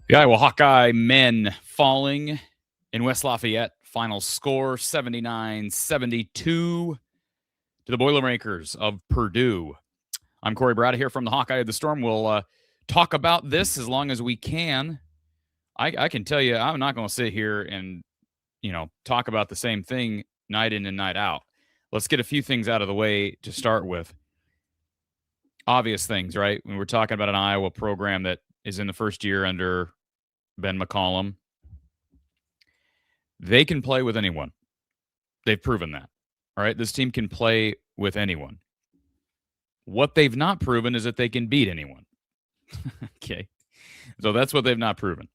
The Iowa Hawkeye men falling in West Lafayette. Final score 79-72 to the Boilermakers of Purdue. I'm Cory Brada here from the Hawkeye of the Storm. We'll talk about this as long as we can. I can tell you I'm not going to sit here and, talk about the same thing night in and night out. Let's get a few things out of the way to start with. Obvious things, right? When we're talking about an Iowa program that is in the first year under Ben McCollum, they can play with anyone. They've proven that. All right, this team can play with anyone. What they've not proven is that they can beat anyone. Okay, so that's what they've not proven.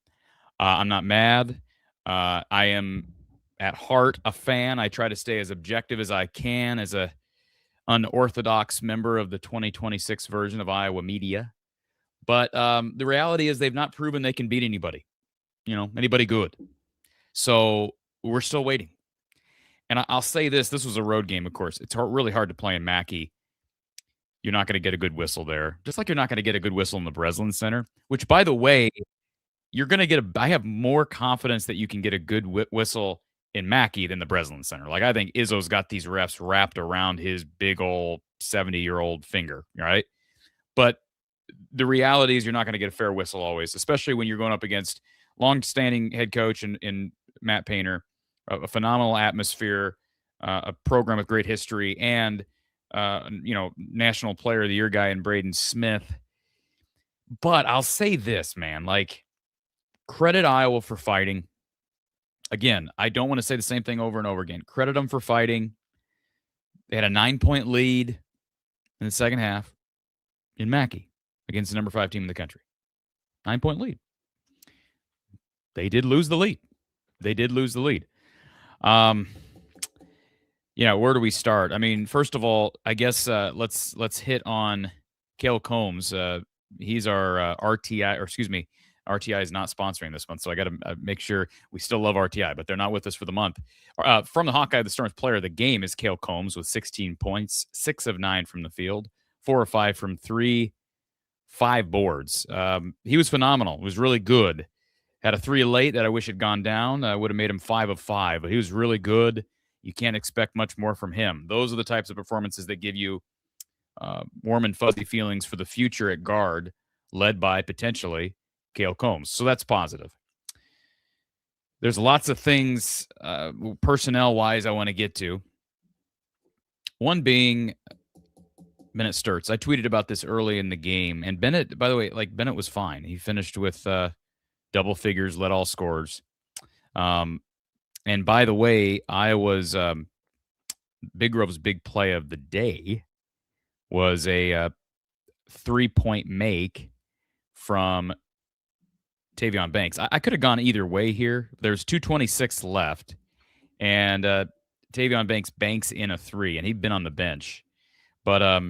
I'm not mad. I am at heart a fan. I try to stay as objective as I can as a unorthodox member of the 2026 version of Iowa media. But the reality is they've not proven they can beat anybody, anybody good. So we're still waiting. And I'll say this was a road game, of course. It's really hard to play in Mackey. You're not going to get a good whistle there. Just like you're not going to get a good whistle in the Breslin Center, which, by the way, you're going to get I have more confidence that you can get a good whistle in Mackey than the Breslin Center. Like, I think Izzo's got these refs wrapped around his big old 70-year-old finger, right? But the reality is you're not going to get a fair whistle always, especially when you're going up against long-standing head coach in Matt Painter, a phenomenal atmosphere, a program with great history, and National Player of the Year guy in Braden Smith. But I'll say this, man, credit Iowa for fighting. Again, I don't want to say the same thing over and over again. Credit them for fighting. They had a 9-point lead in the second half in Mackey against the number 5 team in the country. 9-point lead. They did lose the lead. Where do we start? I mean, first of all, I guess let's hit on Cale Combs. He's our RTI is not sponsoring this month, so I got to make sure we still love RTI, but they're not with us for the month. From the Hawkeye, the Storm's player of the game is Cale Combs with 16 points, 6 of 9 from the field, 4 of 5 from 3, 5 boards. He was phenomenal. It was really good. Had a 3 late that I wish had gone down. I would have made him 5 of 5, but he was really good. You can't expect much more from him. Those are the types of performances that give you warm and fuzzy feelings for the future at guard, led by potentially Cale Combs. So that's positive. There's lots of things personnel-wise I want to get to. One being Bennett Sturts. I tweeted about this early in the game. And Bennett, by the way, Bennett was fine. He finished with double figures, led all scorers. And by the way, Iowa's Big Grove's big play of the day was a 3-point make from Tavion Banks. I could have gone either way here. There's 2:26 left, and Tavion banks in a 3, and he'd been on the bench. But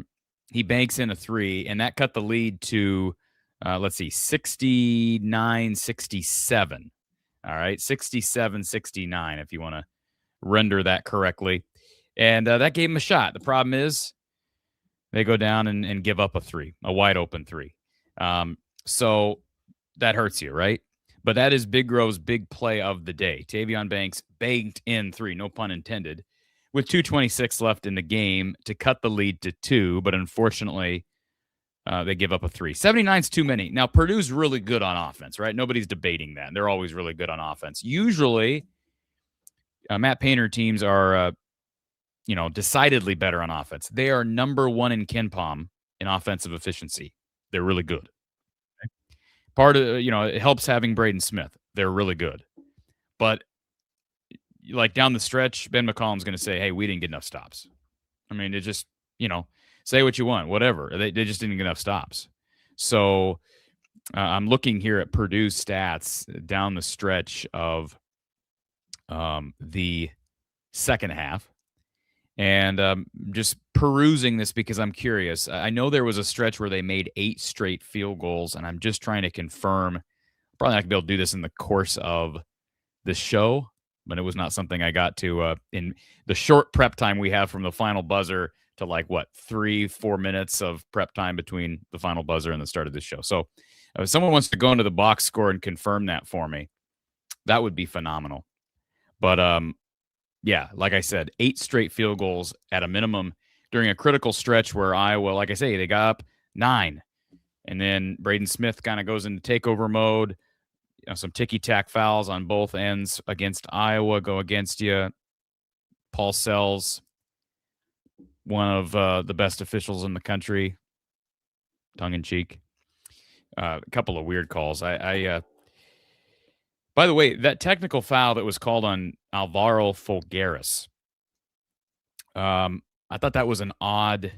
he banks in a 3, and that cut the lead to, 69-67. All right, 67-69, if you want to render that correctly. And that gave him a shot. The problem is they go down and give up a 3, a wide open 3. So that hurts you, right? But that is Big Grove's big play of the day. Tavion Banks banked in 3, no pun intended, with 2:26 left in the game to cut the lead to 2. But unfortunately, they give up a 3. 79's too many. Now, Purdue's really good on offense, right? Nobody's debating that. They're always really good on offense. Usually, Matt Painter teams are, decidedly better on offense. They are number 1 in KenPom in offensive efficiency. They're really good. Okay? Part of, it helps having Braden Smith. They're really good. But, down the stretch, Ben McCollum's going to say, hey, we didn't get enough stops. I mean, it just, say what you want, whatever. They just didn't get enough stops. So I'm looking here at Purdue's stats down the stretch of the second half. And just perusing this because I'm curious. I know there was a stretch where they made 8 straight field goals, and I'm just trying to confirm. Probably not going to be able to do this in the course of the show, but it was not something I got to in the short prep time we have from the final buzzer to 3-4 minutes of prep time between the final buzzer and the start of the show. So if someone wants to go into the box score and confirm that for me, that would be phenomenal. But yeah, like I said, 8 straight field goals at a minimum during a critical stretch where Iowa, like I say, they got up 9. And then Braden Smith kind of goes into takeover mode. Some ticky-tack fouls on both ends against Iowa go against you. Paul Sells, one of the best officials in the country, tongue-in-cheek. A couple of weird calls. By the way, that technical foul that was called on Alvaro Folgueras, I thought that was an odd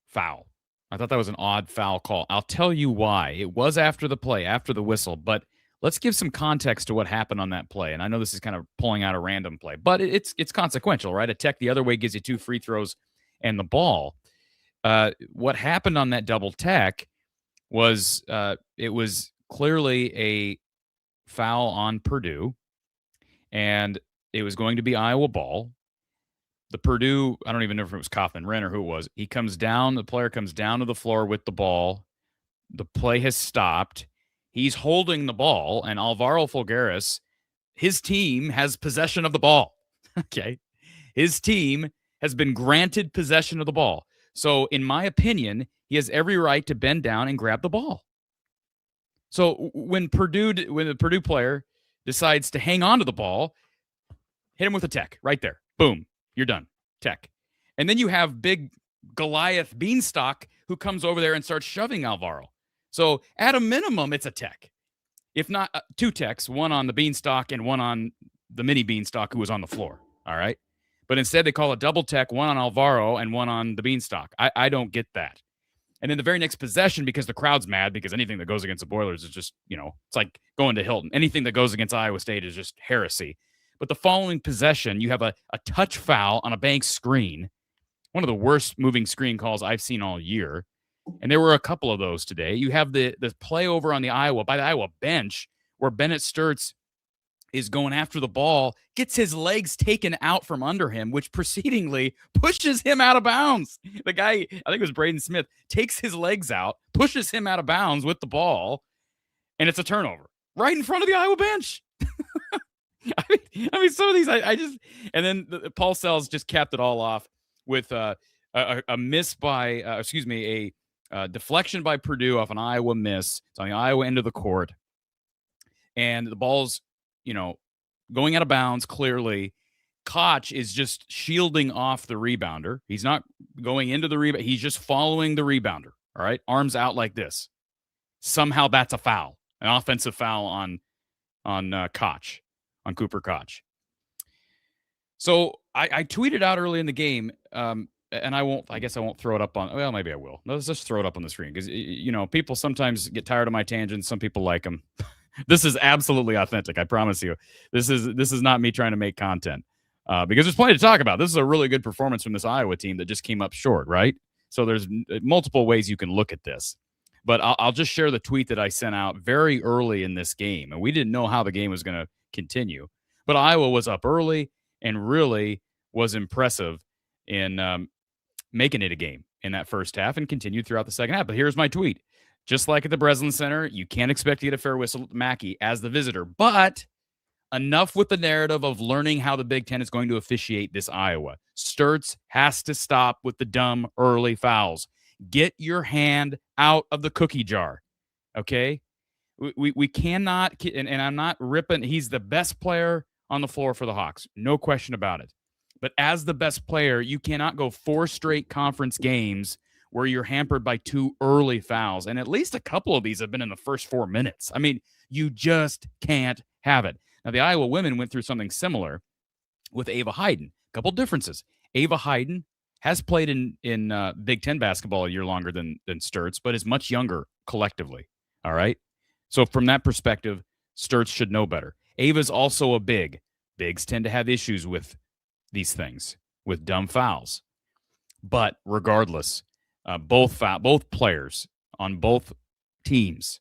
foul. I thought that was an odd foul call. I'll tell you why. It was after the play, after the whistle, but let's give some context to what happened on that play. And I know this is kind of pulling out a random play, but it's consequential, right? A tech the other way gives you 2 free throws and the ball. What happened on that double tech was it was clearly a foul on Purdue, and it was going to be Iowa ball. The Purdue, I don't even know if it was Kaufman Wren or who it was. He comes down, the player comes down to the floor with the ball. The play has stopped. He's holding the ball, and Alvaro Folgueras, his team has possession of the ball. Okay. His team has been granted possession of the ball. So, in my opinion, he has every right to bend down and grab the ball. So, when the Purdue player decides to hang on to the ball, hit him with a tech right there. Boom. You're done. Tech. And then you have big Goliath Beanstalk who comes over there and starts shoving Alvaro. So at a minimum, it's a tech. If not 2 techs, one on the Beanstalk and one on the mini Beanstalk who was on the floor. All right. But instead they call a double tech, one on Alvaro and one on the Beanstalk. I don't get that. And then the very next possession, because the crowd's mad, because anything that goes against the Boilers is just, it's like going to Hilton. Anything that goes against Iowa State is just heresy. But the following possession, you have a touch foul on a Banks screen. One of the worst moving screen calls I've seen all year. And there were a couple of those today. You have the play over on the Iowa bench where Bennett Sturtz is going after the ball, gets his legs taken out from under him, which precedingly pushes him out of bounds. The guy, I think it was Braden Smith, takes his legs out, pushes him out of bounds with the ball, and it's a turnover right in front of the Iowa bench. I mean, some of these, I just, and then Paul Sells just capped it all off with a miss by, a deflection by Purdue off an Iowa miss. It's on the Iowa end of the court. And the ball's, going out of bounds clearly. Koch is just shielding off the rebounder. He's not going into the rebound. He's just following the rebounder. All right. Arms out like this. Somehow that's a foul, an offensive foul on Koch, on Cooper Koch. So I tweeted out early in the game, and I guess I won't throw it up on, well, maybe I will. Let's just throw it up on the screen because, people sometimes get tired of my tangents. Some people like them. This is absolutely authentic. I promise you. This is not me trying to make content because there's plenty to talk about. This is a really good performance from this Iowa team that just came up short, right? So there's multiple ways you can look at this. But I'll just share the tweet that I sent out very early in this game. And we didn't know how the game was going to continue. But Iowa was up early and really was impressive in making it a game in that first half and continued throughout the second half. But here's my tweet. Just like at the Breslin Center, you can't expect to get a fair whistle at Mackey as the visitor. But enough with the narrative of learning how the Big Ten is going to officiate this Iowa. Sturtz has to stop with the dumb early fouls. Get your hand out of the cookie jar, okay? We cannot, and I'm not ripping, he's the best player on the floor for the Hawks, no question about it. But as the best player, you cannot go 4 straight conference games where you're hampered by 2 early fouls, and at least a couple of these have been in the first 4 minutes. I mean, you just can't have it. Now, the Iowa women went through something similar with Ava Hayden. A couple differences. Ava Hayden has played in Big Ten basketball a year longer than Sturtz, but is much younger collectively, all right? So from that perspective, Sturtz should know better. Ava's also a big. Bigs tend to have issues with these things, with dumb fouls. But regardless, both players on both teams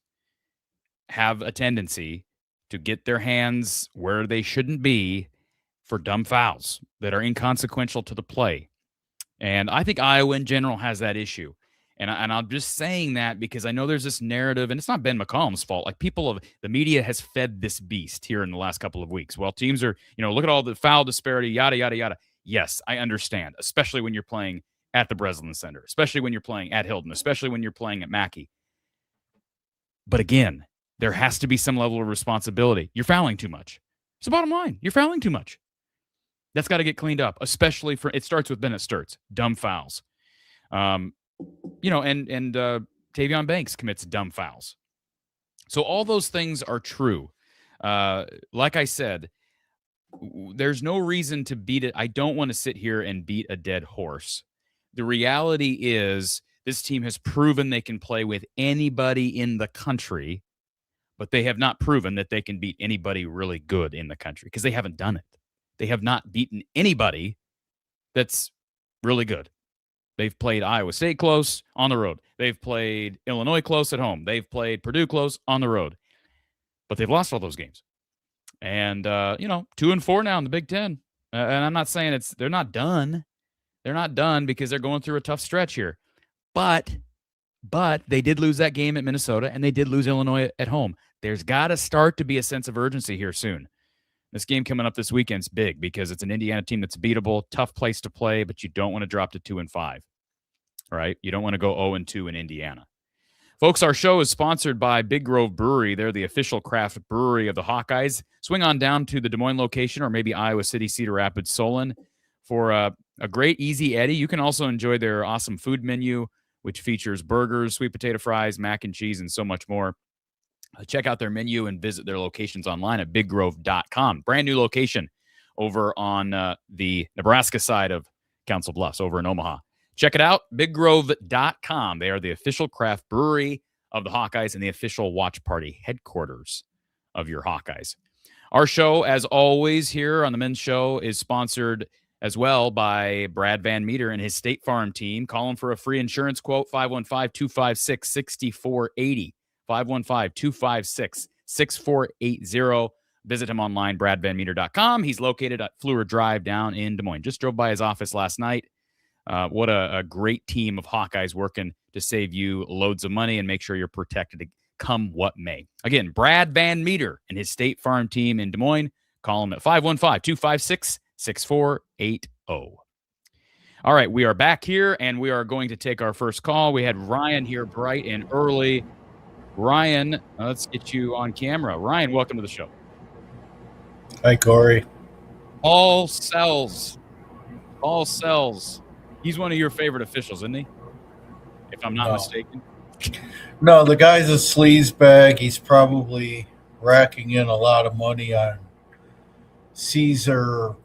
have a tendency to get their hands where they shouldn't be for dumb fouls that are inconsequential to the play. And I think Iowa in general has that issue. And I'm just saying that because I know there's this narrative, and it's not Ben McCollum's fault. Like the media has fed this beast here in the last couple of weeks. Well, teams are, look at all the foul disparity, yada, yada, yada. Yes, I understand, especially when you're playing at the Breslin Center, especially when you're playing at Hilton, especially when you're playing at Mackey. But again, there has to be some level of responsibility. You're fouling too much. It's the bottom line. You're fouling too much. That's got to get cleaned up, especially it starts with Bennett Sturtz, dumb fouls. And Tavion Banks commits dumb fouls. So all those things are true. Like I said, there's no reason to beat it. I don't want to sit here and beat a dead horse. The reality is this team has proven they can play with anybody in the country, but they have not proven that they can beat anybody really good in the country because they haven't done it. They have not beaten anybody that's really good. They've played Iowa State close on the road. They've played Illinois close at home. They've played Purdue close on the road. But they've lost all those games. And, 2-4 now in the Big Ten. And I'm not saying they're not done. They're not done because they're going through a tough stretch here. But they did lose that game at Minnesota, and they did lose Illinois at home. There's got to start to be a sense of urgency here soon. This game coming up this weekend's big because it's an Indiana team that's beatable, tough place to play, but you don't want to drop to 2-5, right? You don't want to go 0-2 in Indiana. Folks, our show is sponsored by Big Grove Brewery. They're the official craft brewery of the Hawkeyes. Swing on down to the Des Moines location or maybe Iowa City, Cedar Rapids, Solon for a great Easy Eddie. You can also enjoy their awesome food menu, which features burgers, sweet potato fries, mac and cheese, and so much more. Check out their menu and visit their locations online at biggrove.com. Brand new location over on the Nebraska side of Council Bluffs over in Omaha. Check it out, biggrove.com. They are the official craft brewery of the Hawkeyes and the official watch party headquarters of your Hawkeyes. Our show, as always, here on the men's show is sponsored as well by Brad Van Meter and his State Farm team. Call him for a free insurance quote, 515-256-6480. 515-256-6480. Visit him online, bradvanmeter.com. He's located at Fleur Drive down in Des Moines. Just drove by his office last night. What a great team of Hawkeyes working to save you loads of money and make sure you're protected come what may. Again, Brad Van Meter and his State Farm team in Des Moines. Call him at 515-256-6480. All right, we are back here, and we are going to take our first call. We had Ryan here bright and early. Ryan, let's get you on camera. Ryan, welcome to the show. Hi, Cory. All sells. He's one of your favorite officials, isn't he? If I'm not mistaken. No, the guy's a sleazebag. He's probably racking in a lot of money on Caesar,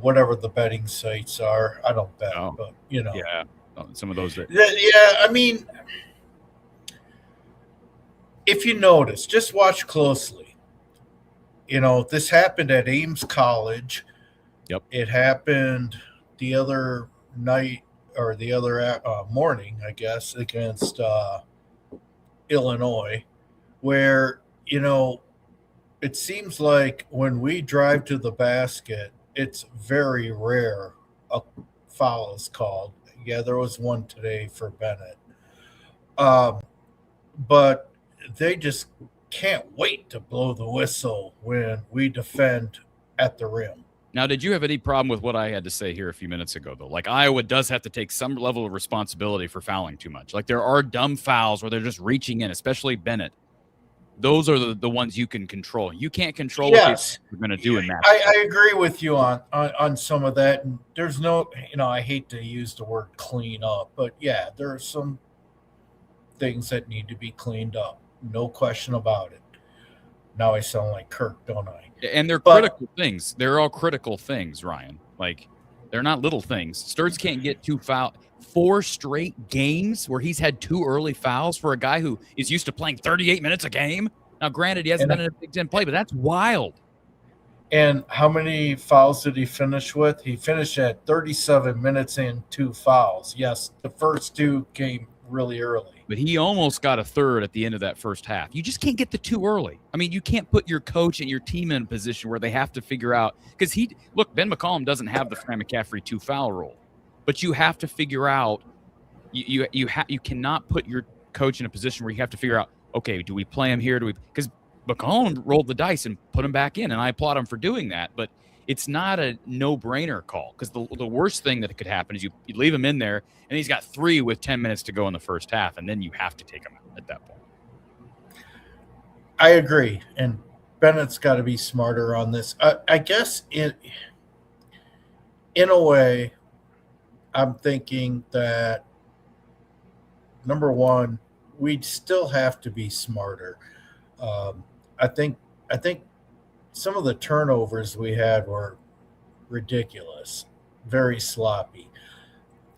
whatever the betting sites are. I don't bet, but Yeah, some of those. Yeah, I mean, if you notice, just watch closely. This happened at Ames College. Yep. It happened the other night or the other morning, I guess, against Illinois, where, it seems like when we drive to the basket, it's very rare a foul is called. Yeah, there was one today for Bennett. But they just can't wait to blow the whistle when we defend at the rim. Now, did you have any problem with what I had to say here a few minutes ago, though? Like, Iowa does have to take some level of responsibility for fouling too much. Like, there are dumb fouls where they're just reaching in, especially Bennett. Those are the ones you can control. You can't control what you're going to do in that. I agree with you on some of that. And there's no, I hate to use the word clean up, but yeah, there are some things that need to be cleaned up. No question about it. Now I sound like Kirk, don't I? And they're critical things. They're all critical things, Ryan. Like, they're not little things. Sturz can't get 2 fouls. 4 straight games where he's had 2 early fouls for a guy who is used to playing 38 minutes a game. Now, granted, he hasn't been in a Big Ten play, but that's wild. And how many fouls did he finish with? He finished at 37 minutes and 2 fouls. Yes, the first 2 came really early. But he almost got a third at the end of that first half. You just can't get the 2 early. I mean, you can't put your coach and your team in a position where they have to figure out. Because Ben McCollum doesn't have the Fran McCaffrey 2 foul rule. But you have to figure out, you cannot put your coach in a position where you have to figure out, okay, do we play him here? Because McCollum rolled the dice and put him back in, and I applaud him for doing that. But it's not a no-brainer call, because the worst thing that could happen is you leave him in there, and he's got 3 with 10 minutes to go in the first half, and then you have to take him out at that point. I agree, and Bennett's got to be smarter on this. I guess in a way, I'm thinking that, number one, we'd still have to be smarter. I think some of the turnovers we had were ridiculous, very sloppy.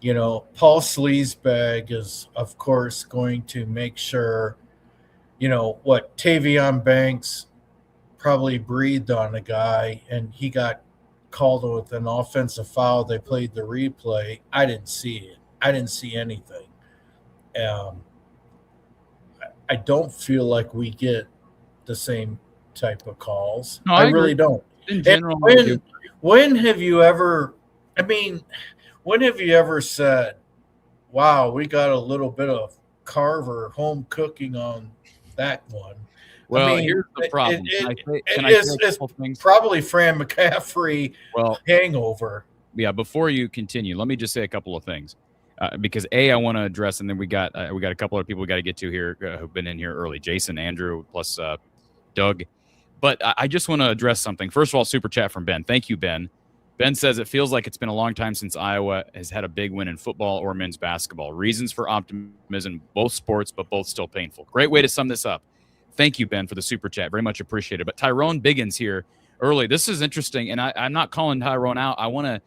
Paul Sleazebag is, of course, going to make sure, Tavion Banks probably breathed on a guy, and he got called with an offensive foul. They played the replay. I didn't see it. I didn't see anything. I don't feel like we get the same type of calls. No, I really don't. In general, when have you ever said, wow, we got a little bit of Carver home cooking on that one? Well, here's the problem. It's probably Fran McCaffrey hangover. Yeah, before you continue, let me just say a couple of things. Because I want to address, and then we got a couple of people we got to get to here who've been in here early. Jason, Andrew, plus Doug. But I just want to address something. First of all, super chat from Ben. Thank you, Ben. Ben says it feels like it's been a long time since Iowa has had a big win in football or men's basketball. Reasons for optimism, both sports, but both still painful. Great way to sum this up. Thank you, Ben, for the super chat. Very much appreciated. But Tyrone Biggins here early. This is interesting, and I'm not calling Tyrone out. I want to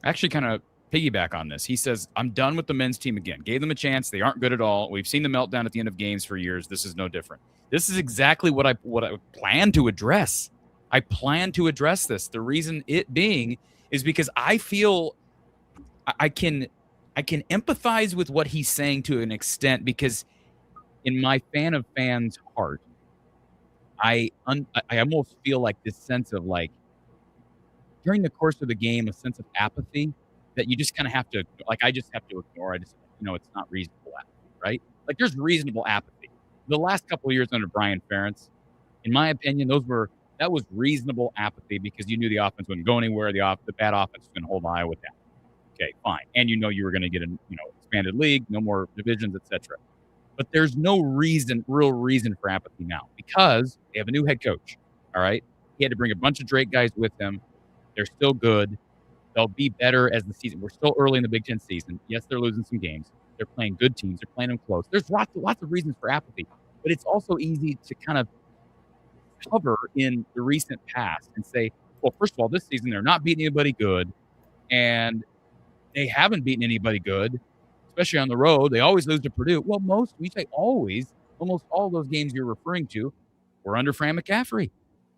actually kind of piggyback on this. He says, I'm done with the men's team again. Gave them a chance. They aren't good at all. We've seen the meltdown at the end of games for years. This is no different. This is exactly what I plan to address. I plan to address this. The reason it being is because I feel I can empathize with what he's saying to an extent, because in my fan of fans heart, I almost feel like this sense of, like, during the course of the game, a sense of apathy that you just kind of have to, like, I just have to ignore. It's not reasonable apathy, right? Like, there's reasonable apathy. The last couple of years under Brian Ferentz, in my opinion, that was reasonable apathy, because you knew the offense wouldn't go anywhere. The bad offense was going to hold Iowa down. Okay, fine. And you were going to get expanded league, no more divisions, etc. But there's no real reason for apathy now, because they have a new head coach. All right. He had to bring a bunch of Drake guys with him. They're still good. They'll be better as the season. We're still early in the Big Ten season. Yes, they're losing some games. They're playing good teams. They're playing them close. There's lots of reasons for apathy, but it's also easy to kind of cover in the recent past and say, well, first of all, this season they're not beating anybody good, and they haven't beaten anybody good, especially on the road. They always lose to Purdue. Well, almost all those games you're referring to were under Fran McCaffrey.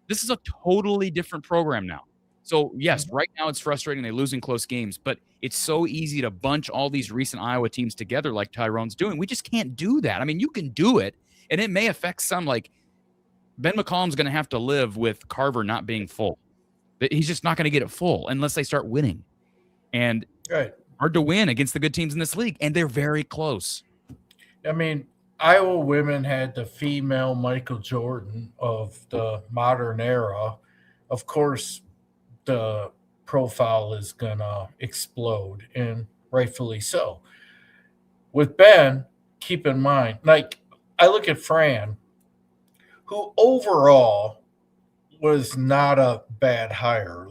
This is a totally different program now. So, yes, right now it's frustrating. They lose in close games, but it's so easy to bunch all these recent Iowa teams together like Tyrone's doing. We just can't do that. I mean, you can do it, and it may affect some. Like, Ben McCollum's going to have to live with Carver not being full. He's just not going to get it full unless they start winning. And hard to win against the good teams in this league, and they're very close. I mean, Iowa women had the female Michael Jordan of the modern era. Of course, the profile is going to explode, and rightfully so. With Ben, keep in mind, like, I look at Fran, who overall was not a bad hire.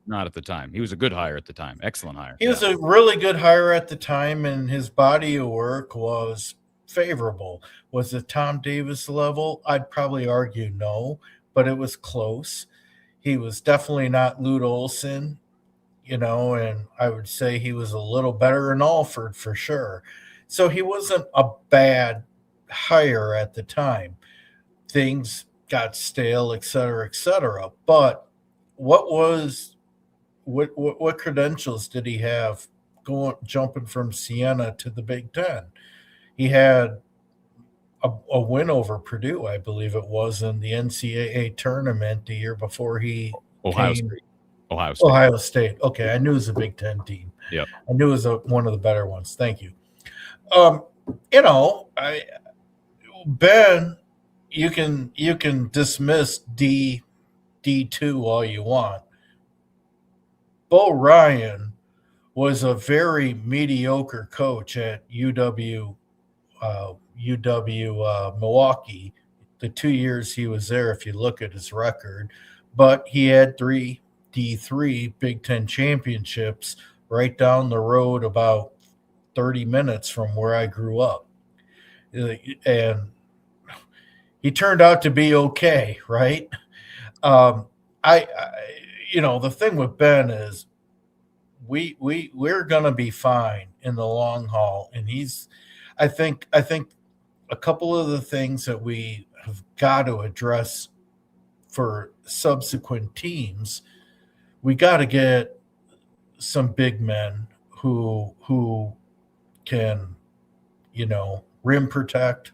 Not at the time. He was a good hire at the time. Excellent hire. He was a really good hire at the time, and his body of work was favorable. Was it Tom Davis level? I'd probably argue no, but it was close. He was definitely not Lute Olson, and I would say he was a little better than Alford for sure. So he wasn't a bad hire at the time. Things got stale, et cetera, et cetera. But what credentials did he have jumping from Siena to the Big Ten? He had a win over Purdue, I believe it was, in the NCAA tournament the year before he Ohio State. Okay, I knew it was a Big Ten team. Yep. I knew it was one of the better ones. Thank you. Ben, you can dismiss D2 all you want. Bo Ryan was a very mediocre coach at UW Milwaukee, the 2 years he was there, if you look at his record. But he had 3 D3 Big Ten championships right down the road, about 30 minutes from where I grew up. And he turned out to be okay, right? The thing with Ben is we're going to be fine in the long haul. And I think a couple of the things that we have got to address for subsequent teams, we got to get some big men who can, rim protect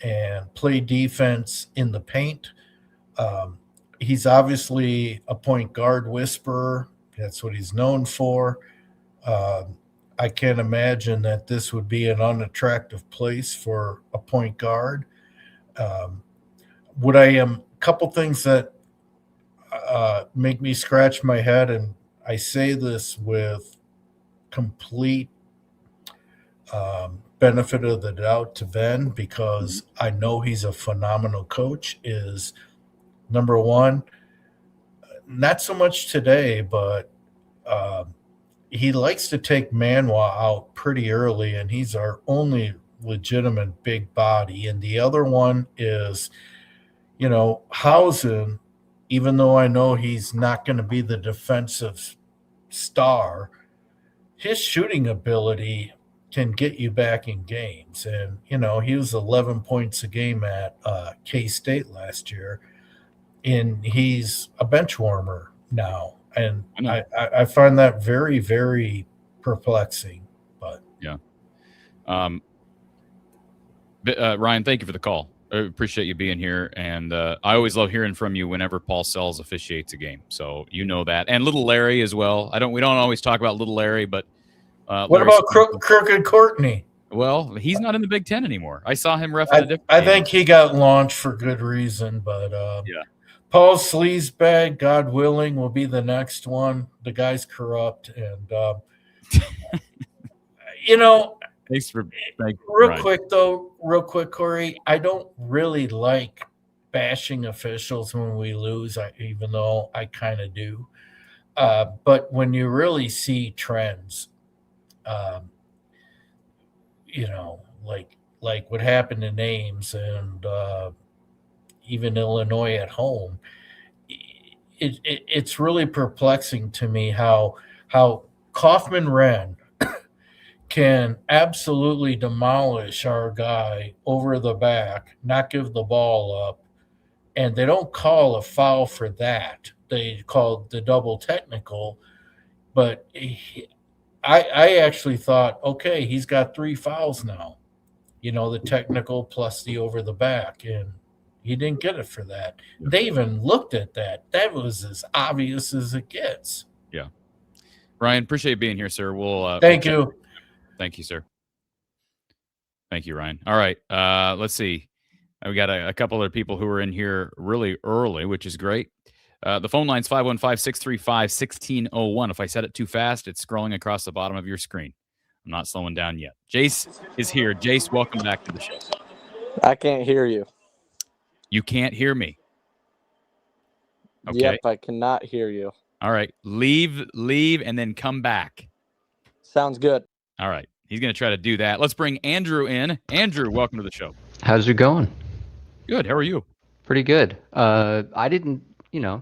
and play defense in the paint. He's obviously a point guard whisperer. That's what he's known for. I can't imagine that this would be an unattractive place for a point guard. A couple things that make me scratch my head, and I say this with complete benefit of the doubt to Ben, because I know he's a phenomenal coach, is number one, not so much today, but he likes to take Manwa out pretty early, and he's our only legitimate big body. And the other one is, Hausen, even though I know he's not going to be the defensive star, his shooting ability can get you back in games. And, he was 11 points a game at K-State last year, and he's a bench warmer now. And I know. I find that very, very perplexing. But Yeah. Ryan, thank you for the call. I appreciate you being here, and I always love hearing from you whenever Paul Sells officiates a game. So you know that, and Little Larry as well. We don't always talk about Little Larry, but what Larry. about Crooked Courtney? Well, he's not in the Big Ten anymore. I saw him ref at a different I game. think he got launched for good reason, but Yeah. Paul Sleazebag, God willing, will be the next one. The guy's corrupt, and you know, Thanks for real quick, Cory. I don't really like bashing officials when we lose, even though I kind of do. But when you really see trends, um, like what happened in Ames and even Illinois at home, it's really perplexing to me how Kaufman Wren can absolutely demolish our guy over the back, not give the ball up, and they don't call a foul for that. They call the double technical, but I actually thought, okay, he's got 3 fouls now. The technical plus the over the back, and he didn't get it for that. Yeah. They even looked at that. That was as obvious as it gets. Yeah. Ryan, appreciate being here, sir. Thank you. Thank you, sir. Thank you, Ryan. All right. Let's see. We got a couple other people who are in here really early, which is great. The phone line's 515-635-1601. If I said it too fast, it's scrolling across the bottom of your screen. I'm not slowing down yet. Jace is here. Jace, welcome back to the show. I can't hear you. You can't hear me. Okay. Yep, I cannot hear you. All right. Leave, and then come back. Sounds good. All right. He's going to try to do that. Let's bring Andrew in. Andrew, welcome to the show. How's it going? Good. How are you? Pretty good. I didn't,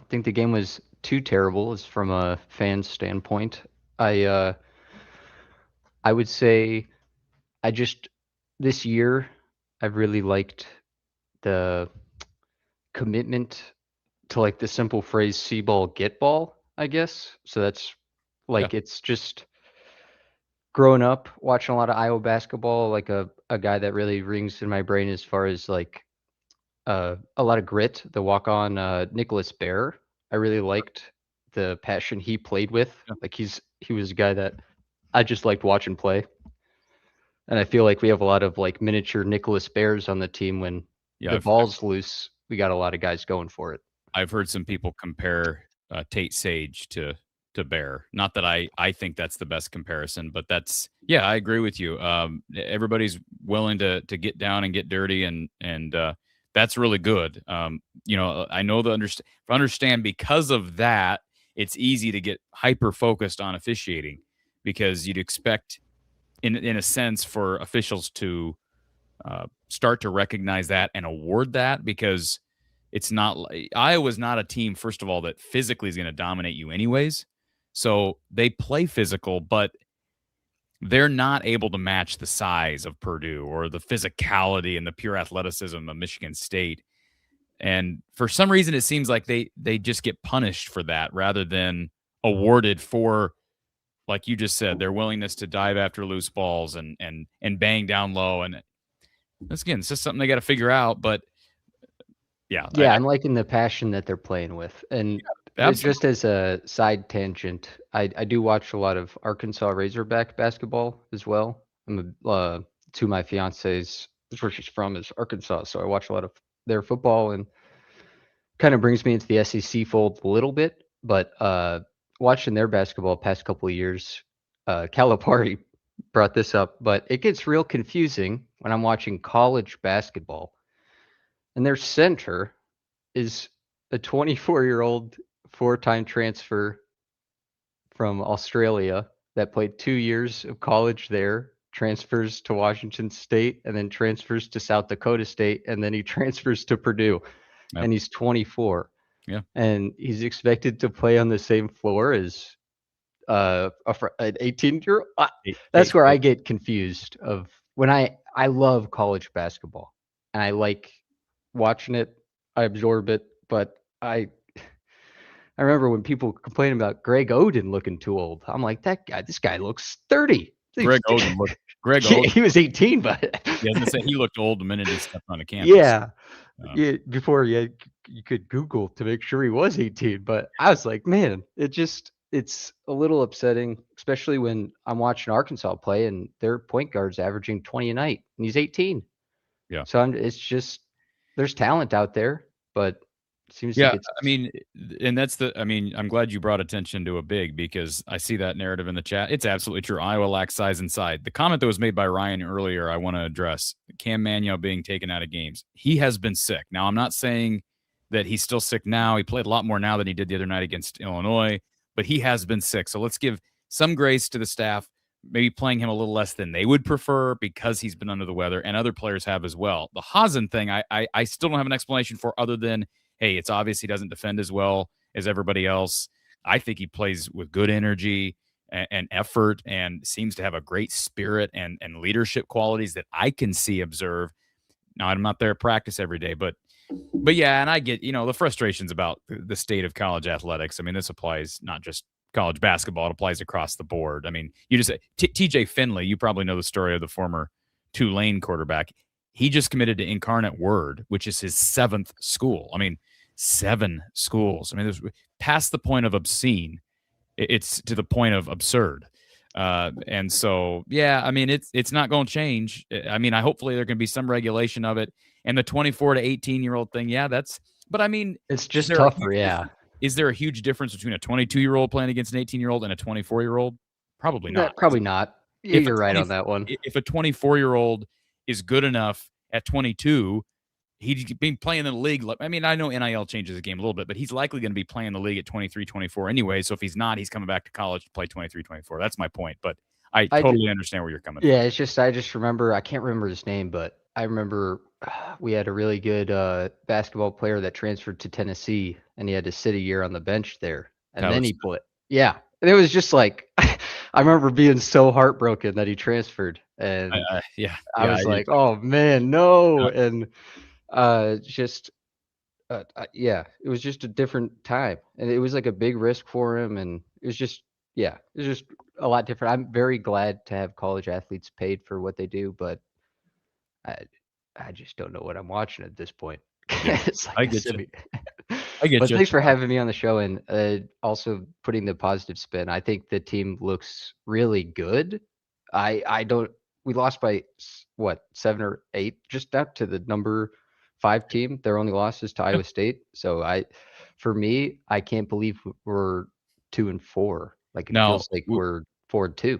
think the game was too terrible as from a fan standpoint. I would say this year I've really liked the commitment to like the simple phrase see ball, get ball, I guess. So that's It's just growing up, watching a lot of Iowa basketball, like a guy that really rings in my brain as far as like a lot of grit, the walk-on Nicholas Bear. I really liked the passion he played with. Yeah. Like he was a guy that I just liked watching play. And I feel like we have a lot of like miniature Nicholas Bears on the team. When the ball's loose, we got a lot of guys going for it. I've heard some people compare Tate Sage to Bear. Not that I think that's the best comparison, but I agree with you. Everybody's willing to get down and get dirty, and that's really good. I know understand because of that, it's easy to get hyper focused on officiating because you'd expect, in a sense, for officials to start to recognize that and award that, because it's not Iowa's not a team, first of all, that physically is going to dominate you anyways. So they play physical, but they're not able to match the size of Purdue or the physicality and the pure athleticism of Michigan State. And for some reason, it seems like they just get punished for that rather than awarded for, like you just said, their willingness to dive after loose balls and bang down low. And it's just something they got to figure out. But I'm liking the passion that they're playing with. And just as a side tangent, I do watch a lot of Arkansas Razorback basketball as well. I'm to my fiance's, where she's from, is Arkansas, so I watch a lot of their football, and kind of brings me into the SEC fold a little bit. But watching their basketball past couple of years, Calipari brought this up, but it gets real confusing when I'm watching college basketball, and their center is a 24-year-old 4-time transfer from Australia that played 2 years of college there, transfers to Washington State, and then transfers to South Dakota State, and then he transfers to Purdue. Yep. And he's 24. Yeah. And he's expected to play on the same floor as an 18-year-old. That's where I get confused of when I love college basketball, and I like watching it. I absorb it, but I remember when people complained about Greg Oden looking too old. I'm like, this guy looks 30. Greg Oden. He was 18, but yeah, I was gonna say he looked old the minute he stepped on the campus. Yeah. Before you could Google to make sure he was 18, but I was like, man, it's a little upsetting, especially when I'm watching Arkansas play and their point guard's averaging 20 a night and he's 18. Yeah. So it's just there's talent out there, but it seems like it's, I mean, and I'm glad you brought attention to a big, because I see that narrative in the chat. It's absolutely true. Iowa lacks size inside. The comment that was made by Ryan earlier, I want to address. Cam Manyo being taken out of games. He has been sick. Now, I'm not saying that he's still sick now. He played a lot more now than he did the other night against Illinois, but he has been sick. So let's give some grace to the staff, maybe playing him a little less than they would prefer because he's been under the weather, and other players have as well. The Hazen thing, I still don't have an explanation for, other than, hey, it's obvious he doesn't defend as well as everybody else. I think he plays with good energy and effort and seems to have a great spirit and leadership qualities that I can see, observe. Now, I'm not there at practice every day, but yeah, and I get, the frustrations about the state of college athletics. I mean, this applies not just college basketball, it applies across the board. I mean, you just TJ Finley, you probably know the story of the former Tulane quarterback. He just committed to Incarnate Word, which is his 7th school. I mean, 7 schools. I mean, there's past the point of obscene. It's to the point of absurd. And so, yeah, I mean, it's not going to change. I mean, hopefully there can be some regulation of it. And the 24 to 18-year-old thing, yeah, but I mean, it's just tougher. Yeah. Is there a huge difference between a 22-year-old playing against an 18-year-old and a 24-year-old? Probably not. Probably not. You're right on that one. If a 24-year-old is good enough at 22, he's been playing in the league. I mean, I know NIL changes the game a little bit, but he's likely going to be playing the league at 23, 24 anyway. So if he's not, he's coming back to college to play 23, 24. That's my point. But I totally understand where you're coming from. Yeah, it's just I just remember, I can't remember his name, but I remember we had a really good basketball player that transferred to Tennessee, and he had to sit a year on the bench there. And then he put, and it was just like, I remember being so heartbroken that he transferred. And I was like, oh man, no. And it was just a different time, and it was like a big risk for him, and it was just a lot different. I'm very glad to have college athletes paid for what they do, but I just don't know what I'm watching at this point. It's like I get you. But thanks for having me on the show, and also putting the positive spin. I think the team looks really good. We lost by 7 or 8, just up to the number 5 team. Their only loss is to Iowa State. So for me, I can't believe we're 2-4. Like it feels like we're 4-2.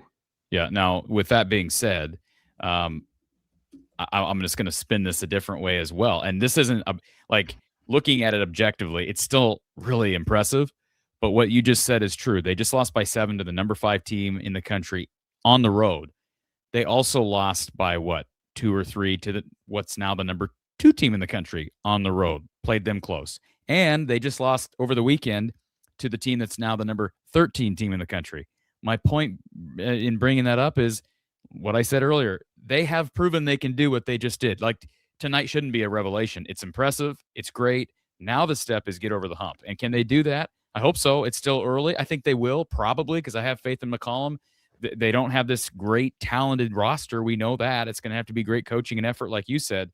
Yeah. Now, with that being said, I'm just going to spin this a different way as well. And this isn't like looking at it objectively, it's still really impressive. But what you just said is true. They just lost by 7 to the number 5 team in the country on the road. They also lost by 2 or 3 to what's now the number 2 team in the country on the road. Played them close. And they just lost over the weekend to the team that's now the number 13 team in the country. My point in bringing that up is what I said earlier. They have proven they can do what they just did. Like, tonight shouldn't be a revelation. It's impressive. It's great. Now the step is get over the hump. And can they do that? I hope so. It's still early. I think they will, probably, because I have faith in McCollum. They don't have this great, talented roster. We know that. It's going to have to be great coaching and effort, like you said.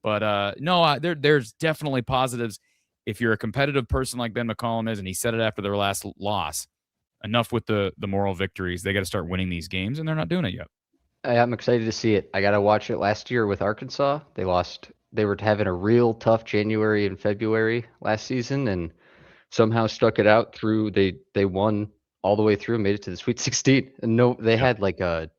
But there's definitely positives. If you're a competitive person like Ben McCollum is, and he said it after their last loss, enough with the moral victories. They got to start winning these games, and they're not doing it yet. I'm excited to see it. I got to watch it. Last year with Arkansas, they lost. They were having a real tough January and February last season, and somehow stuck it out through. They won all the way through and made it to the Sweet 16. And they had like a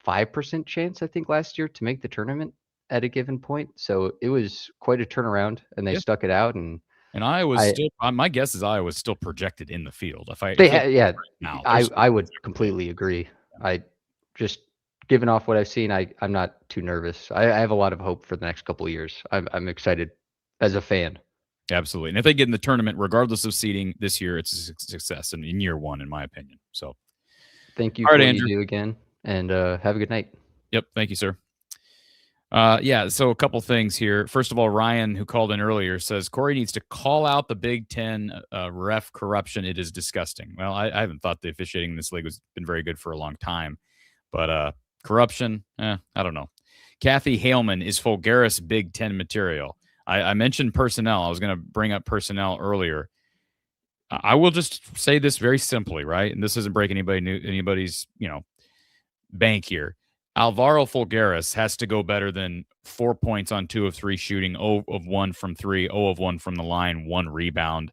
5% chance, I think, last year to make the tournament at a given point. So it was quite a turnaround, and they stuck it out. And Iowa's still. My guess is Iowa's still projected in the field. I would completely agree. I just, given off what I've seen, I'm not too nervous. I have a lot of hope for the next couple of years. I'm excited as a fan. Absolutely. And if they get in the tournament, regardless of seeding this year, it's a success in year 1, in my opinion. So thank you for what you do again, and have a good night. Yep. Thank you, sir. Yeah, so a couple things here. First of all, Ryan, who called in earlier, says Cory needs to call out the Big Ten ref corruption. It is disgusting. Well, I haven't thought the officiating in this league has been very good for a long time, but corruption, I don't know. Kathy Haleman, is Fulgaris Big Ten material? I mentioned personnel. I was going to bring up personnel earlier. I will just say this very simply, right? And this doesn't break anybody's bank here. Alvaro Fulgaris has to go better than 4 points on 2 of 3 shooting, 0 of 1 from 3, 0 of 1 from the line, 1 rebound,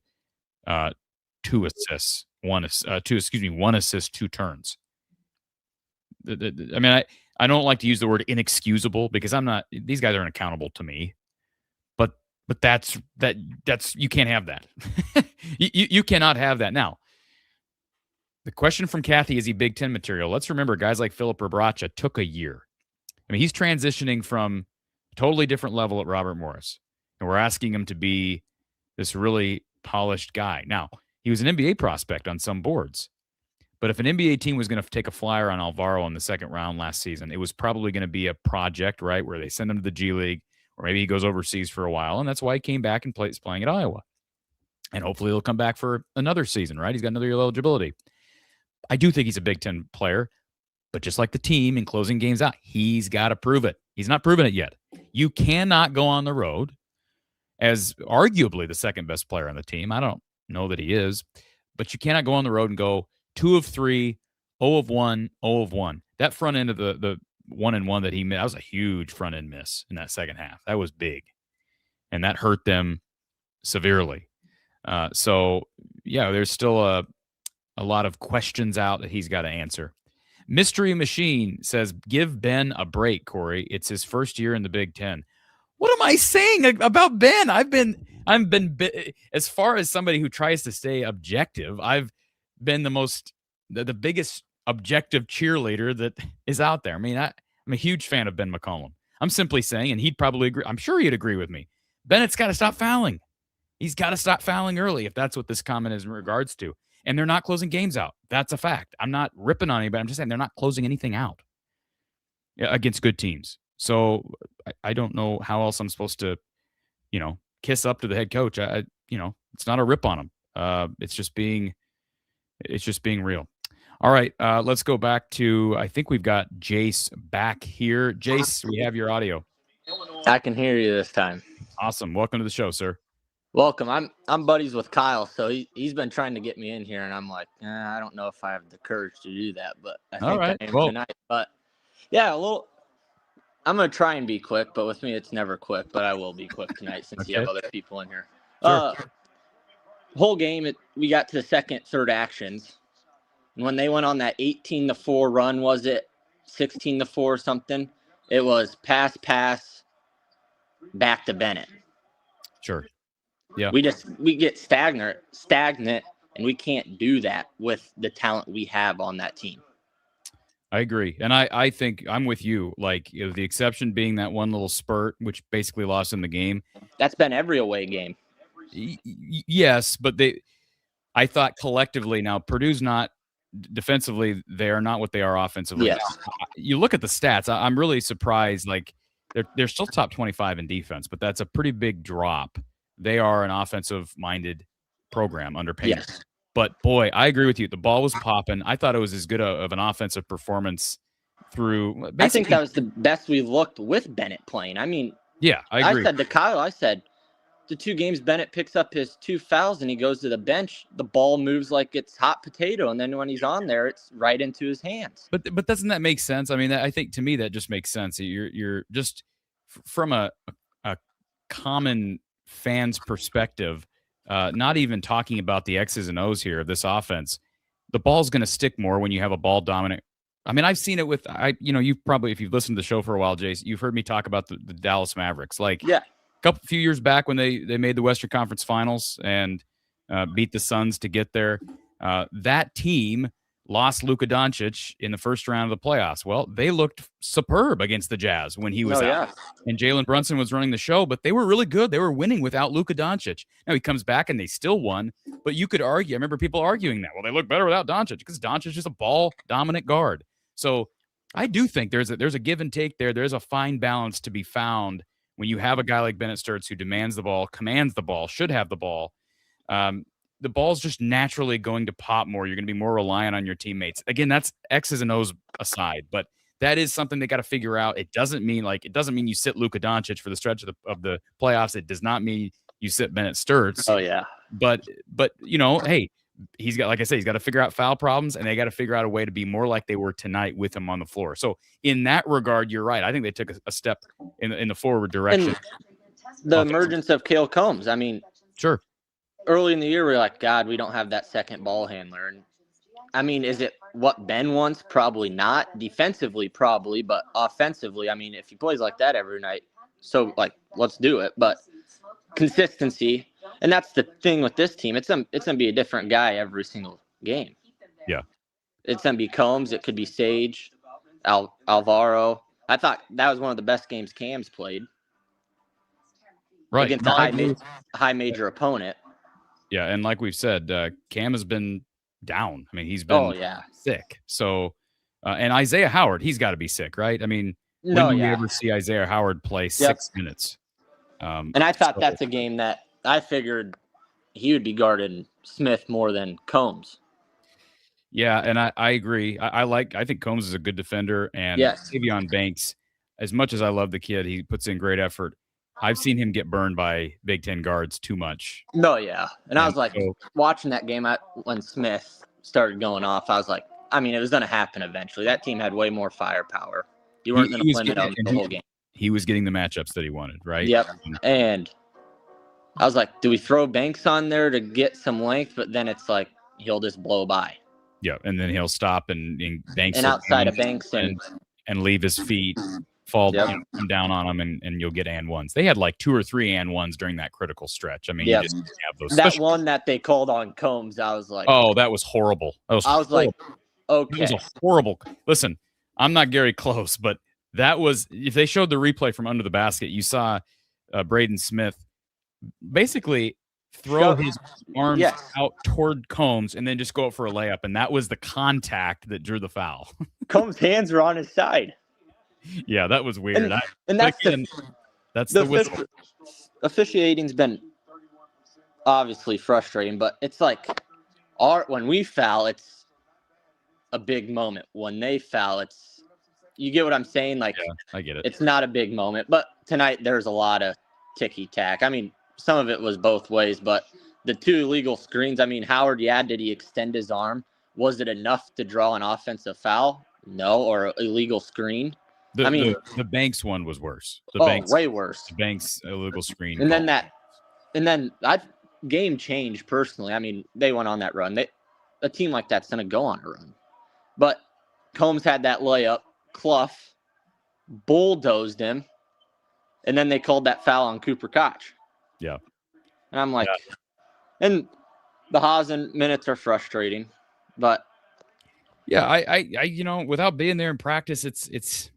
2 assists, 1 assist, 2 turns. I mean, I don't like to use the word inexcusable because these guys aren't accountable to me. But that's you can't have that. you cannot have that. Now, the question from Kathy, is he Big Ten material? Let's remember, guys like Filip Brada took a year. I mean, he's transitioning from a totally different level at Robert Morris, and we're asking him to be this really polished guy. Now, he was an NBA prospect on some boards, but if an NBA team was going to take a flyer on Alvaro in the second round last season, it was probably going to be a project, right, where they send him to the G League, or maybe he goes overseas for a while, and that's why he came back and is playing at Iowa. And hopefully he'll come back for another season, right? He's got another year of eligibility. I do think he's a Big Ten player, but just like the team in closing games out, he's got to prove it. He's not proven it yet. You cannot go on the road as arguably the second best player on the team. I don't know that he is, but you cannot go on the road and go 2 of 3, 0 of 1, 0 of 1. That front end of the 1-and-1 that he made, that was a huge front end miss in that second half. That was big, and that hurt them severely. So, yeah, there's still a lot of questions out that he's got to answer. Mystery Machine says, give Ben a break, Cory. It's his first year in the Big Ten. What am I saying about Ben? I've been as far as somebody who tries to stay objective, I've been the biggest objective cheerleader that is out there. I mean, I'm a huge fan of Ben McCollum. I'm simply saying, and he'd probably agree, I'm sure he'd agree with me, Bennett's got to stop fouling. He's got to stop fouling early if that's what this comment is in regards to. And they're not closing games out. That's a fact. I'm not ripping on anybody. I'm just saying they're not closing anything out against good teams. So I don't know how else I'm supposed to, kiss up to the head coach. It's not a rip on him. It's just being real. All right, let's go back to, I think we've got Jace back here. Jace, we have your audio. I can hear you this time. Awesome. Welcome to the show, sir. Welcome. I'm buddies with Kyle, so he's been trying to get me in here, and I'm like, I don't know if I have the courage to do that, but I think I am tonight. But yeah, I'm gonna try and be quick, but with me it's never quick. But I will be quick tonight since you have other people in here. Sure. Whole game, we got to the second, third actions, and when they went on that 18-4 run, was it 16-4 something? It was pass, back to Bennett. Sure. Yeah. We get stagnant, and we can't do that with the talent we have on that team. I agree. And I think I'm with you. Like, the exception being that one little spurt, which basically lost in the game. That's been every away game. Yes, but I thought collectively now, Purdue's not defensively, they are not what they are offensively. Yes. You look at the stats, I'm really surprised. Like, they're still top 25 in defense, but that's a pretty big drop. They are an offensive-minded program under Payton. Yes. But, boy, I agree with you. The ball was popping. I thought it was as good of an offensive performance through. I think that was the best we looked with Bennett playing. I mean, yeah, I agree. I said to Kyle, the 2 games Bennett picks up his 2 fouls and he goes to the bench, the ball moves like it's hot potato. And then when he's on there, it's right into his hands. But doesn't that make sense? I mean, I think to me that just makes sense. You're just from a common fan's perspective, not even talking about the X's and O's here of this offense, the ball's going to stick more when you have a ball dominant. I mean, I've seen it with, you've probably, if you've listened to the show for a while, Jace, you've heard me talk about the Dallas Mavericks. Like, yeah, a few years back when they made the Western Conference Finals and beat the Suns to get there, that team lost Luka Doncic in the first round of the playoffs. Well, they looked superb against the Jazz when he was out. And Jalen Brunson was running the show, but they were really good. They were winning without Luka Doncic. Now he comes back and they still won, but you could argue, I remember people arguing that, well, they look better without Doncic because Doncic is a ball-dominant guard. So I do think there's a give and take there. There's a fine balance to be found when you have a guy like Bennett Sturtz who demands the ball, commands the ball, should have the ball. The ball's just naturally going to pop more. You're going to be more reliant on your teammates. Again, that's X's and O's aside, but that is something they got to figure out. It doesn't mean you sit Luka Doncic for the stretch of the playoffs. It does not mean you sit Bennett Sturtz. Oh yeah. But hey, he's got, like I said, he's got to figure out foul problems, and they got to figure out a way to be more like they were tonight with him on the floor. So in that regard, you're right. I think they took a step in the forward direction. And the emergence of Cale Combs. I mean, sure. Early in the year, we were like, God, we don't have that second ball handler. And I mean, is it what Ben wants? Probably not. Defensively, probably, but offensively, I mean, if he plays like that every night, so like, let's do it. But consistency, and that's the thing with this team. It's gonna be a different guy every single game. Yeah, it's gonna be Combs. It could be Sage, Alvaro. I thought that was one of the best games Cam's played. Right, against a high major opponent. Yeah, and like we've said, Cam has been down. I mean, he's been sick. So, and Isaiah Howard, he's got to be sick, right? I mean, when do we ever see Isaiah Howard play 6 minutes? And I thought that's a game that I figured he would be guarding Smith more than Combs. Yeah, and I agree. I think Combs is a good defender, and Savion Banks, as much as I love the kid, he puts in great effort. I've seen him get burned by Big Ten guards too much. No, yeah. And I was like, watching that game when Smith started going off, I was like, I mean, it was going to happen eventually. That team had way more firepower. You weren't going to limit them the whole game. He was getting the matchups that he wanted, right? Yep. And I was like, do we throw Banks on there to get some length? But then it's like, he'll just blow by. Yeah, and then he'll stop and Banks and outside of Banks and leave his feet. Fall come down on them, and you'll get and ones. They had like 2 or 3 and ones during that critical stretch. I mean, you just didn't have those. That one that they called on Combs, I was like, oh, that was horrible. I was like, okay. It was a horrible. Listen, I'm not Gary Close, but that was, if they showed the replay from under the basket, you saw Braden Smith basically throw his arms out toward Combs and then just go up for a layup, and that was the contact that drew the foul. Combs' hands were on his side. Yeah, that was weird. And that's that's the whistle. Officiating's been obviously frustrating, but it's like when we foul, it's a big moment. When they foul, you get what I'm saying? Like, I get it. It's not a big moment, but tonight there's a lot of ticky-tack. I mean, some of it was both ways, but the 2 illegal screens, I mean, Howard, did he extend his arm? Was it enough to draw an offensive foul? No, or illegal screen? The Banks one was worse. Way worse. The Banks illegal screen. And then that game changed personally. I mean, they went on that run. A team like that's going to go on a run. But Combs had that layup. Clough bulldozed him. And then they called that foul on Cooper Koch. Yeah. And I'm like, and the Hazen minutes are frustrating. But yeah, I without being there in practice, it's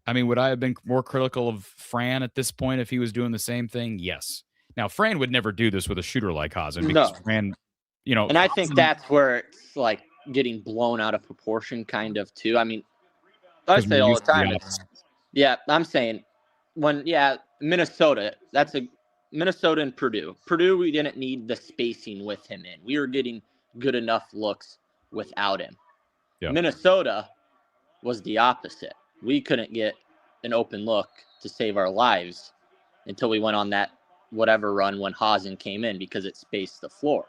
I mean, would I have been more critical of Fran at this point if he was doing the same thing? Yes. Now, Fran would never do this with a shooter like Hazen because Fran, And I think that's where it's like getting blown out of proportion kind of too. I mean, I say all the time. I'm saying Minnesota, Minnesota and Purdue. Purdue, we didn't need the spacing with him in. We were getting good enough looks without him. Yeah. Minnesota was the opposite. We couldn't get an open look to save our lives until we went on that whatever run when Hazen came in because it spaced the floor.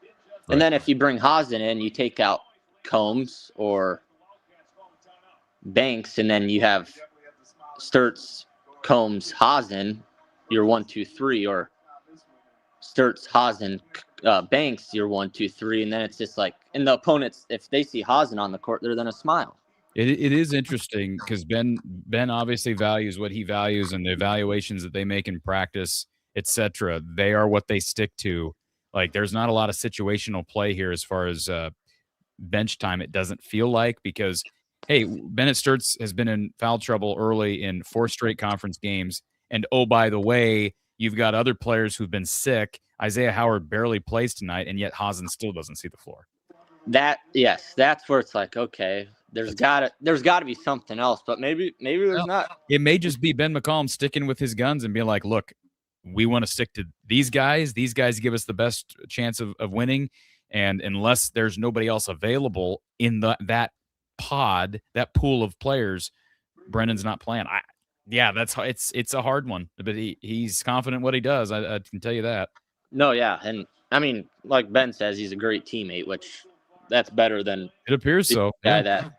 Right. And then if you bring Hazen in, you take out Combs or Banks, and then you have Sturtz, Combs, Hazen, you're 1, 2, 3, or Sturtz, Hazen, Banks, you're 1, 2, 3, and then it's just like, and the opponents, if they see Hazen on the court, they're going to smile. It is interesting because Ben obviously values what he values, and the evaluations that they make in practice, etc. They are what they stick to. Like, there's not a lot of situational play here as far as bench time. It doesn't feel like, because hey, Bennett Sturtz has been in foul trouble early in 4 straight conference games, and oh, by the way, you've got other players who've been sick. Isaiah Howard barely plays tonight, and yet Hazen still doesn't see the floor. That's where it's like, okay, there's gotta be something else, but maybe there's not. It may just be Ben McCollum sticking with his guns and being like, look, we want to stick to these guys. These guys give us the best chance of winning. And unless there's nobody else available in that pod, that pool of players, Brendan's not playing. It's a hard one, but he's confident what he does. I can tell you that. No, yeah. And I mean, like Ben says, he's a great teammate, which that's better than it appears so. Guy that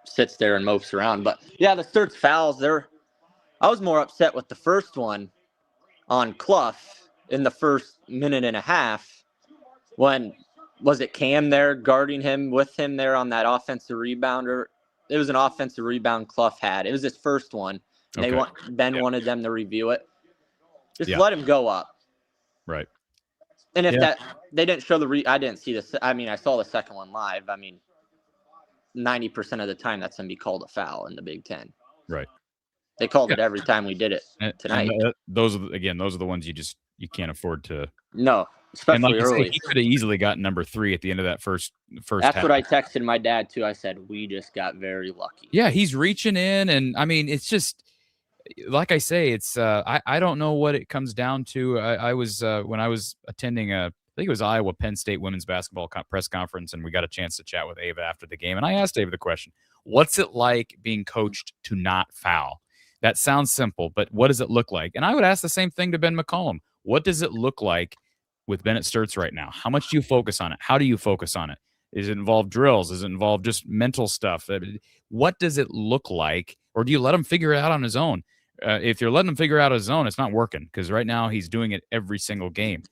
sits there and mopes around. But yeah, the Sturts fouls, I was more upset with the first one on Clough in the first minute and a half when was it Cam there guarding him with him there on that offensive rebounder? It was an offensive rebound Clough had. It was his first one. And Ben wanted them to review it. Just let him go up. Right. And if they didn't show I didn't see this. I mean, I saw the second one live. I mean, 90% of the time that's going to be called a foul in the Big Ten. Right. They called it every time we did it tonight. And those are the ones you can't afford to. No, especially early. He could have easily gotten number 3 at the end of that first. That's half. what I texted my dad too. I said we just got very lucky. Yeah, he's reaching in, and I mean, it's just like I say, it's I don't know what it comes down to. I was when I was attending I think it was Iowa Penn State women's basketball press conference, and we got a chance to chat with Ava after the game, and I asked Ava the question: what's it like being coached to not foul? That sounds simple, but what does it look like? And I would ask the same thing to Ben McCollum. What does it look like with Bennett Sturts right now? How much do you focus on it? How do you focus on it? Does it involve drills? Does it involve just mental stuff? What does it look like? Or do you let him figure it out on his own? If you're letting him figure it out on his own, it's not working because right now he's doing it every single game.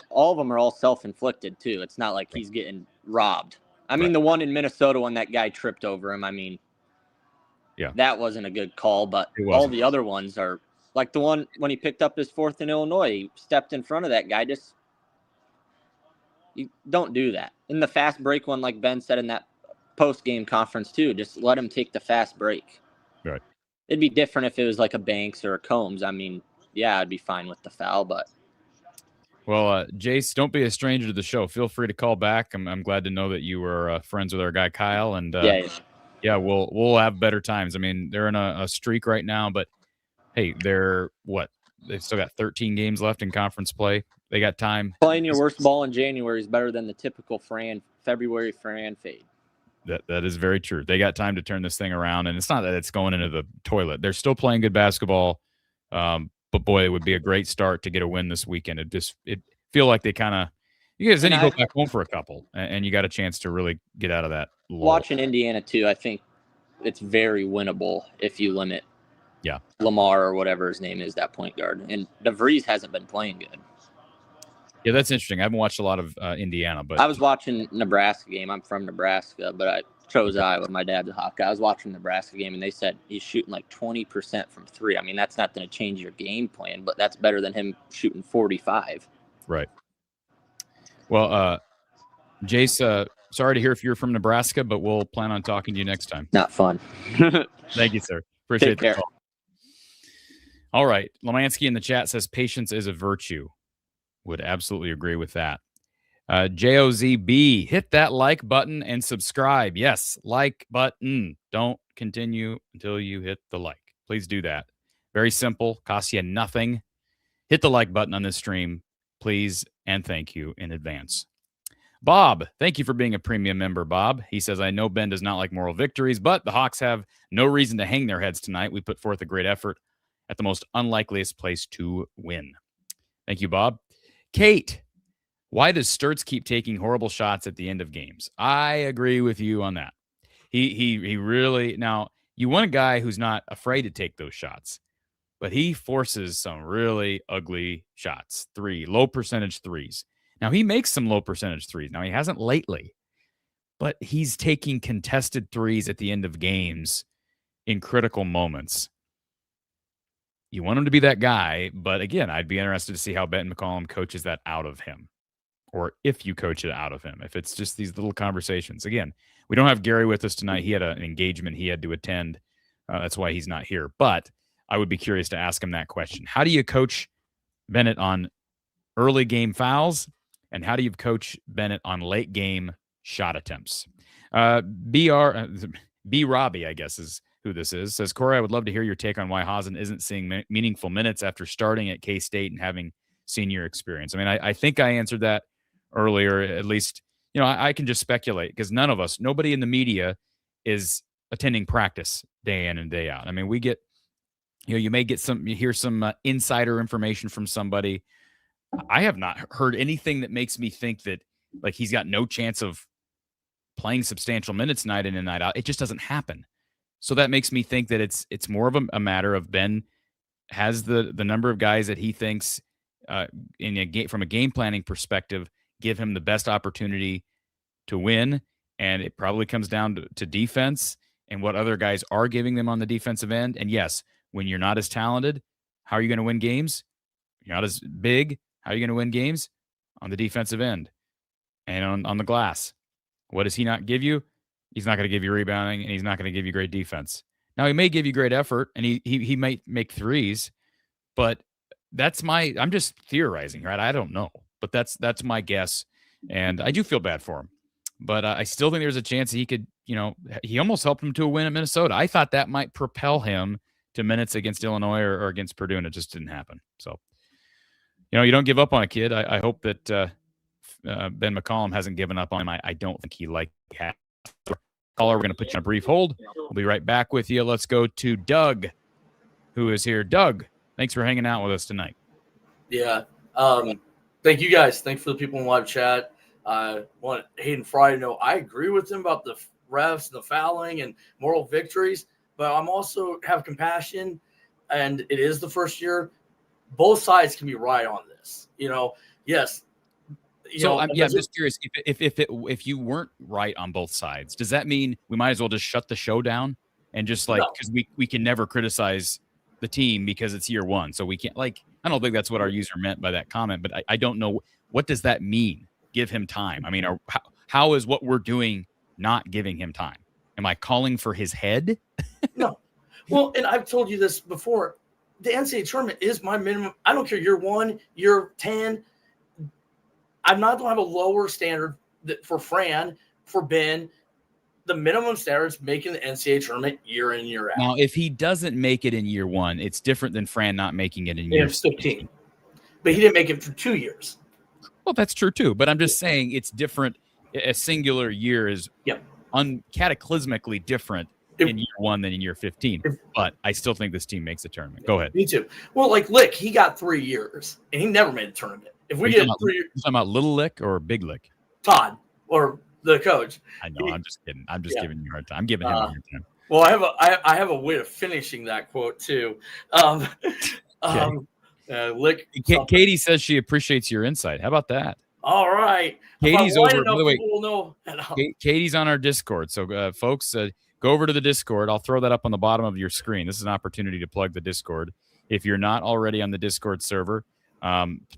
All of them are all self-inflicted too. It's not like he's getting robbed. I mean, the one in Minnesota when that guy tripped over him, I mean, that wasn't a good call, but all the other ones are like the one when he picked up his 4th in Illinois, he stepped in front of that guy. You don't do that. In the fast break one, like Ben said in that post-game conference too, just let him take the fast break. Right. It'd be different if it was like a Banks or a Combs. I mean, yeah, I'd be fine with the foul, but. Well, Jace, don't be a stranger to the show. Feel free to call back. I'm glad to know that you were friends with our guy Kyle, and we'll have better times. I mean, they're in a streak right now, but hey, they've still got 13 games left in conference play. They got time. Playing your worst ball in January is better than the typical February Fran fade. That is very true. They got time to turn this thing around, and it's not that it's going into the toilet. They're still playing good basketball, but boy, it would be a great start to get a win this weekend. It feel like they kind of you go back home for a couple, and you got a chance to really get out of that lull. Watching Indiana too, I think it's very winnable if you limit Lamar or whatever his name is, that point guard. And DeVries hasn't been playing good. Yeah, that's interesting. I haven't watched a lot of Indiana, but I was watching Nebraska game. I'm from Nebraska, but I chose Iowa. My dad's a Hawkeye. I was watching Nebraska game, and they said he's shooting like 20% from 3. I mean, that's not going to change your game plan, but that's better than him shooting 45. Right. Well, Jace, sorry to hear if you're from Nebraska, but we'll plan on talking to you next time. Not fun. Thank you, sir. Appreciate the call. All right. Lemansky in the chat says patience is a virtue. Would absolutely agree with that. JOZB, hit that like button and subscribe. Yes, like button. Don't continue until you hit the like. Please do that. Very simple. Costs you nothing. Hit the like button on this stream, please, and thank you in advance. Bob, thank you for being a premium member, Bob. He says, I know Ben does not like moral victories, but the Hawks have no reason to hang their heads tonight. We put forth a great effort at the most unlikeliest place to win. Thank you, Bob. Kate, why does Sturts keep taking horrible shots at the end of games? I agree with you on that. He really, now, you want a guy who's not afraid to take those shots, but he forces some really ugly shots, low percentage threes. Now, he makes some low percentage threes. Now, he hasn't lately, but he's taking contested threes at the end of games in critical moments. You want him to be that guy, but again, I'd be interested to see how Ben McCollum coaches that out of him, or if you coach it out of him, if it's just these little conversations. Again, we don't have Gary with us tonight. He had an engagement he had to attend. That's why he's not here. But I would be curious to ask him that question. How do you coach Bennett on early game fouls, and how do you coach Bennett on late game shot attempts? B. Robbie, I guess, is who this is. Says, Cory, I would love to hear your take on why Hazen isn't seeing meaningful minutes after starting at K-State and having senior experience. I mean, I think I answered that earlier. At least, I can just speculate because nobody in the media is attending practice day in and day out. I mean, we get, you hear some insider information from somebody. I have not heard anything that makes me think that like he's got no chance of playing substantial minutes night in and night out. It just doesn't happen. So that makes me think that it's more of a matter of Ben has the number of guys that he thinks from a game planning perspective give him the best opportunity to win, and it probably comes down to defense and what other guys are giving them on the defensive end. And yes, when you're not as talented, how are you going to win games? You're not as big. How are you going to win games? On the defensive end and on the glass. What does he not give you? He's not going to give you rebounding, and he's not going to give you great defense. Now, he may give you great effort, and he might make threes, but I'm just theorizing, right? I don't know, but that's my guess, and I do feel bad for him. But I still think there's a chance he could, he almost helped him to a win at Minnesota. I thought that might propel him to minutes against Illinois or against Purdue, and it just didn't happen. So, you don't give up on a kid. I hope that Ben McCollum hasn't given up on him. I don't think he Caller, we're going to put you on a brief hold. We'll be right back with you. Let's go to Doug, who is here. Doug, thanks for hanging out with us tonight. Yeah. Thank you guys. Thanks for the people in live chat. I want Hayden Fry to know I agree with him about the refs and the fouling and moral victories, but I'm also have compassion, and it is the first year. Both sides can be right on this. Yes. I'm just curious if you weren't right on both sides, does that mean we might as well just shut the show down and just because we can never criticize the team because it's year one, so we can't I don't think that's what our user meant by that comment, but I don't know what does that mean. Give him time. I mean, how is what we're doing not giving him time? Am I calling for his head? No. Well, and I've told you this before. The NCAA tournament is my minimum. I don't care year 1, year 10. I'm not going to have a lower standard for Fran, for Ben. The minimum standard is making the NCAA tournament year in, year out. Now, if he doesn't make it in year 1, it's different than Fran not making it in year 15. But he didn't make it for 2 years. Well, that's true too. But I'm just saying it's different. A singular year is cataclysmically different in year 1 than in year 15. But I still think this team makes the tournament. Go ahead. Me too. Well, Lick, he got 3 years, and he never made the tournament. If we get 3 years, you talking about Little Lick or Big Lick? Todd or the coach. I know. I'm just kidding. I'm just giving you a hard time. I'm giving him a hard time. Well, I have a way of finishing that quote too. Lick. Katie says she appreciates your insight. How about that? All right. Katie's over. By the way, Katie's on our Discord. So, folks, go over to the Discord. I'll throw that up on the bottom of your screen. This is an opportunity to plug the Discord. If you're not already on the Discord server,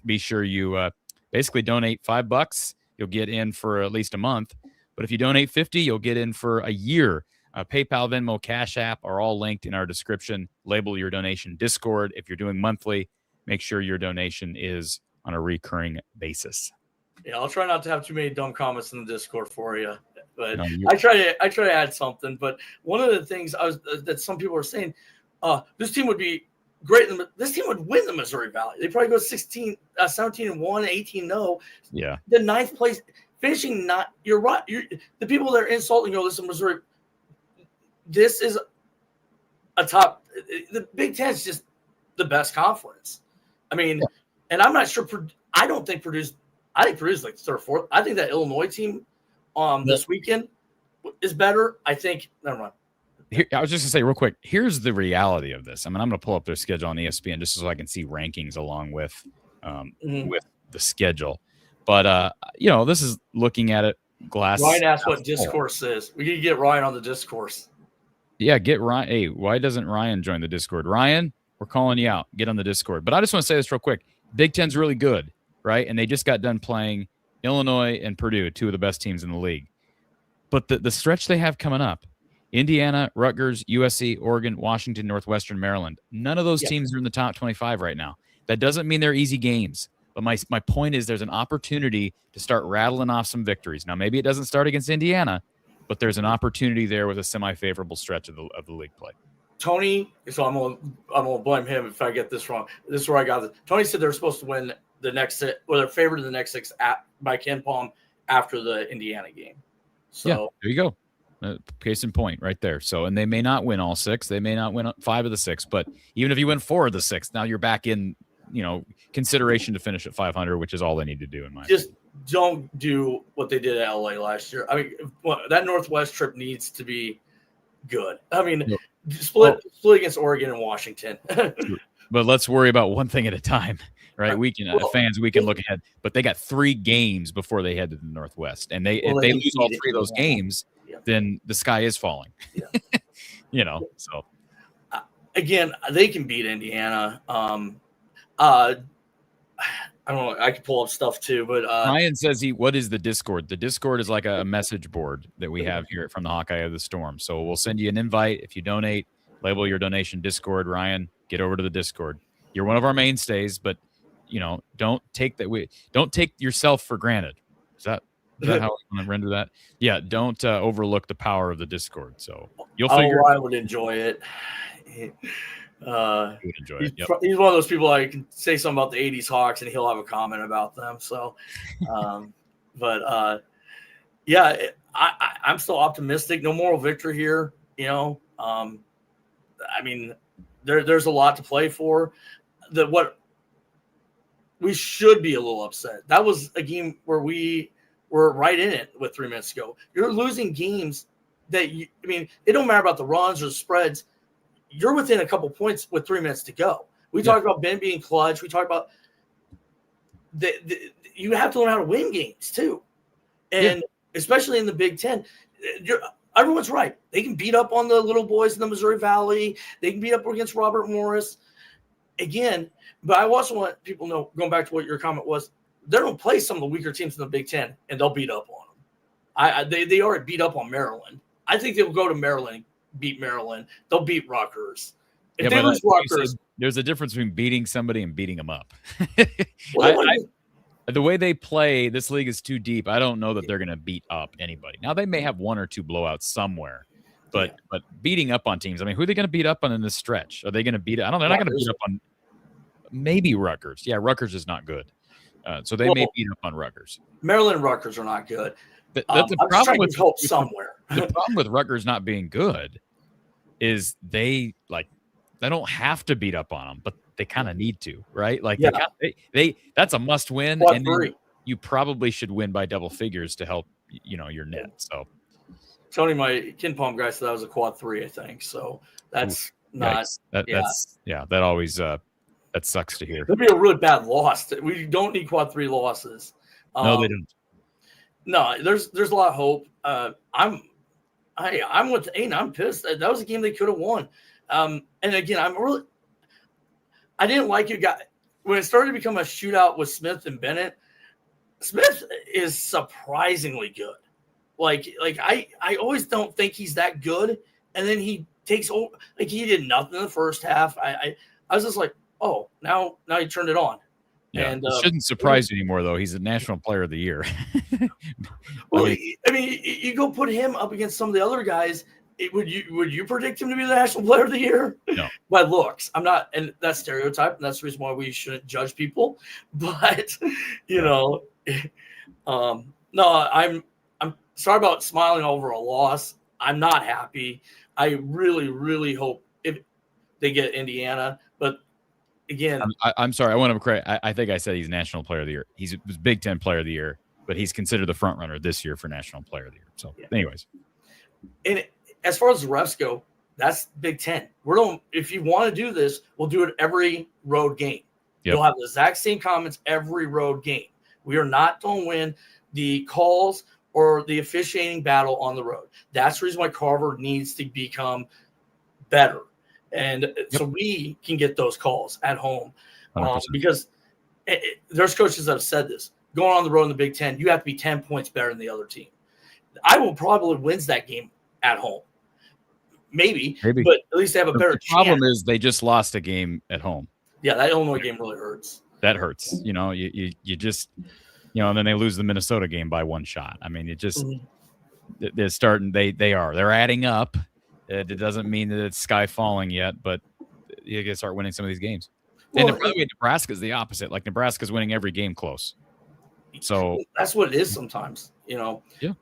be sure you basically donate $5. You'll get in for at least a month. But if you donate $50, you'll get in for a year. PayPal, Venmo, Cash App are all linked in our description. Label your donation Discord. If you're doing monthly, make sure your donation is on a recurring basis. Yeah, I'll try not to have too many dumb comments in the Discord for you, but I try to add something. But one of the things that some people are saying, this team would be great. This team would win the Missouri Valley. They probably go 17-1, 18-0. Yeah, the 9th place finishing not. You're right. The people that are insulting this is Missouri. This is a top. The Big Ten is just the best conference. I mean, and I'm not sure. I don't think Purdue's. I think Purdue's like 3rd or 4th. I think that Illinois team this weekend is better. I think. Never mind. I was just going to say real quick, here's the reality of this. I mean, I'm going to pull up their schedule on ESPN just so I can see rankings along with the schedule. But, this is looking at it glass. Ryan asked what discourse is. We need to get Ryan on the discourse. Yeah, get Ryan. Hey, why doesn't Ryan join the Discord? Ryan, we're calling you out. Get on the Discord. But I just want to say this real quick. Big Ten's really good, right? And they just got done playing Illinois and Purdue, 2 of the best teams in the league. But the stretch they have coming up, Indiana, Rutgers, USC, Oregon, Washington, Northwestern, Maryland. None of those teams are in the top 25 right now. That doesn't mean they're easy games. But my point is there's an opportunity to start rattling off some victories. Now, maybe it doesn't start against Indiana, but there's an opportunity there with a semi-favorable stretch of the league play. Tony, so I'm gonna blame him if I get this wrong. This is where I got it. Tony said they're supposed to win the next 6, or they're favored in the next 6 by Ken Palm after the Indiana game. So yeah, there you go. Case in point right there. So, and they may not win all 6. They may not win 5 of the 6, but even if you win 4 of the 6, now you're back in, consideration to finish at 500, which is all they need to do in my opinion. Don't do what they did at LA last year. I mean, that Northwest trip needs to be good. I mean, split against Oregon and Washington. But let's worry about one thing at a time, right? We can look ahead, but they got 3 games before they head to the Northwest, and if they lose all 3 of those games, then the sky is falling. Yeah. So again, they can beat Indiana. I don't know. I could pull up stuff too, but Ryan says what is the Discord? The Discord is like a message board that we have here from the Hawkeye of the Storm. So we'll send you an invite. If you donate, label your donation Discord. Ryan, get over to the Discord. You're one of our mainstays, but don't take yourself for granted. Is that how we want to render that? Yeah, don't overlook the power of the Discord. So you'll figure. I would enjoy it. Would enjoy it. Yep. He's one of those people I can say something about the 80s Hawks and he'll have a comment about them. So, I'm still optimistic. No moral victory here. I mean, there's a lot to play for. What we should be a little upset. That was a game where we were right in it with 3 minutes to go. You're losing games that it don't matter about the runs or the spreads. You're within a couple points with 3 minutes to go. We talked about Ben being clutch. We talked about you have to learn how to win games too. And especially in the Big Ten, everyone's right. They can beat up on the little boys in the Missouri Valley. They can beat up against Robert Morris. Again, but I also want people to know, going back to what your comment was, they don't play some of the weaker teams in the Big Ten, and they'll beat up on them. They already beat up on Maryland. I think they'll go to Maryland, beat Maryland. They'll beat Rutgers. If they lose Rutgers, there's a difference between beating somebody and beating them up. The way they play, this league is too deep. I don't know that they're going to beat up anybody. Now, they may have 1 or 2 blowouts somewhere, but beating up on teams, I mean, who are they going to beat up on in this stretch? Are they going to beat? I don't know. They're not going to beat up on maybe Rutgers. Yeah, Rutgers is not good. So they may beat up on Rutgers. Maryland and Rutgers are not good. The problem with hope somewhere. The problem with Rutgers not being good is they don't have to beat up on them, but they kind of need to, right? They that's a must win, and you probably should win by double figures to help your net. So Tony, my Ken Palm guy said that was a quad 3, I think. So that's not that always that sucks to hear. It'd be a really bad loss. We don't need quad 3 losses. No, they don't. No, there's a lot of hope. I'm with Aiden. I'm pissed. That was a game they could have won. And again, I didn't like it. When it started to become a shootout with Smith and Bennett, Smith is surprisingly good. I always don't think he's that good. And then he takes over. He did nothing in the first half. I was just like, oh, now he turned it on. Yeah, and it shouldn't surprise you anymore, though. He's a National Player of the Year. You go put him up against some of the other guys. Would you predict him to be the National Player of the Year? No. By looks. I'm not, and that's stereotype, and that's the reason why we shouldn't judge people. But no, I'm sorry about smiling over a loss. I'm not happy. I really, really hope if they get Indiana, but again, I'm sorry. I want to correct. I think I said he's National Player of the Year. He was Big Ten Player of the Year, but he's considered the front runner this year for National Player of the Year. So, anyways, and as far as the refs go, that's Big Ten. If you want to do this, we'll do it every road game. Yep. You'll have the exact same comments every road game. We are not going to win the calls or the officiating battle on the road. That's the reason why Carver needs to become better. And so we can get those calls at home because there's coaches that have said this. Going on the road in the Big Ten, you have to be 10 points better than the other team. Iowa probably wins that game at home. Maybe, but at least they have a better chance. The problem is they just lost a game at home. Yeah, that Illinois game really hurts. That hurts. You just, and then they lose the Minnesota game by 1 shot. I mean, it just, they're starting. They're adding up. It doesn't mean that it's sky falling yet, but you got to start winning some of these games. Well, and by the way, Nebraska's the opposite. Like Nebraska's winning every game close. So that's what it is sometimes, you know. Yeah.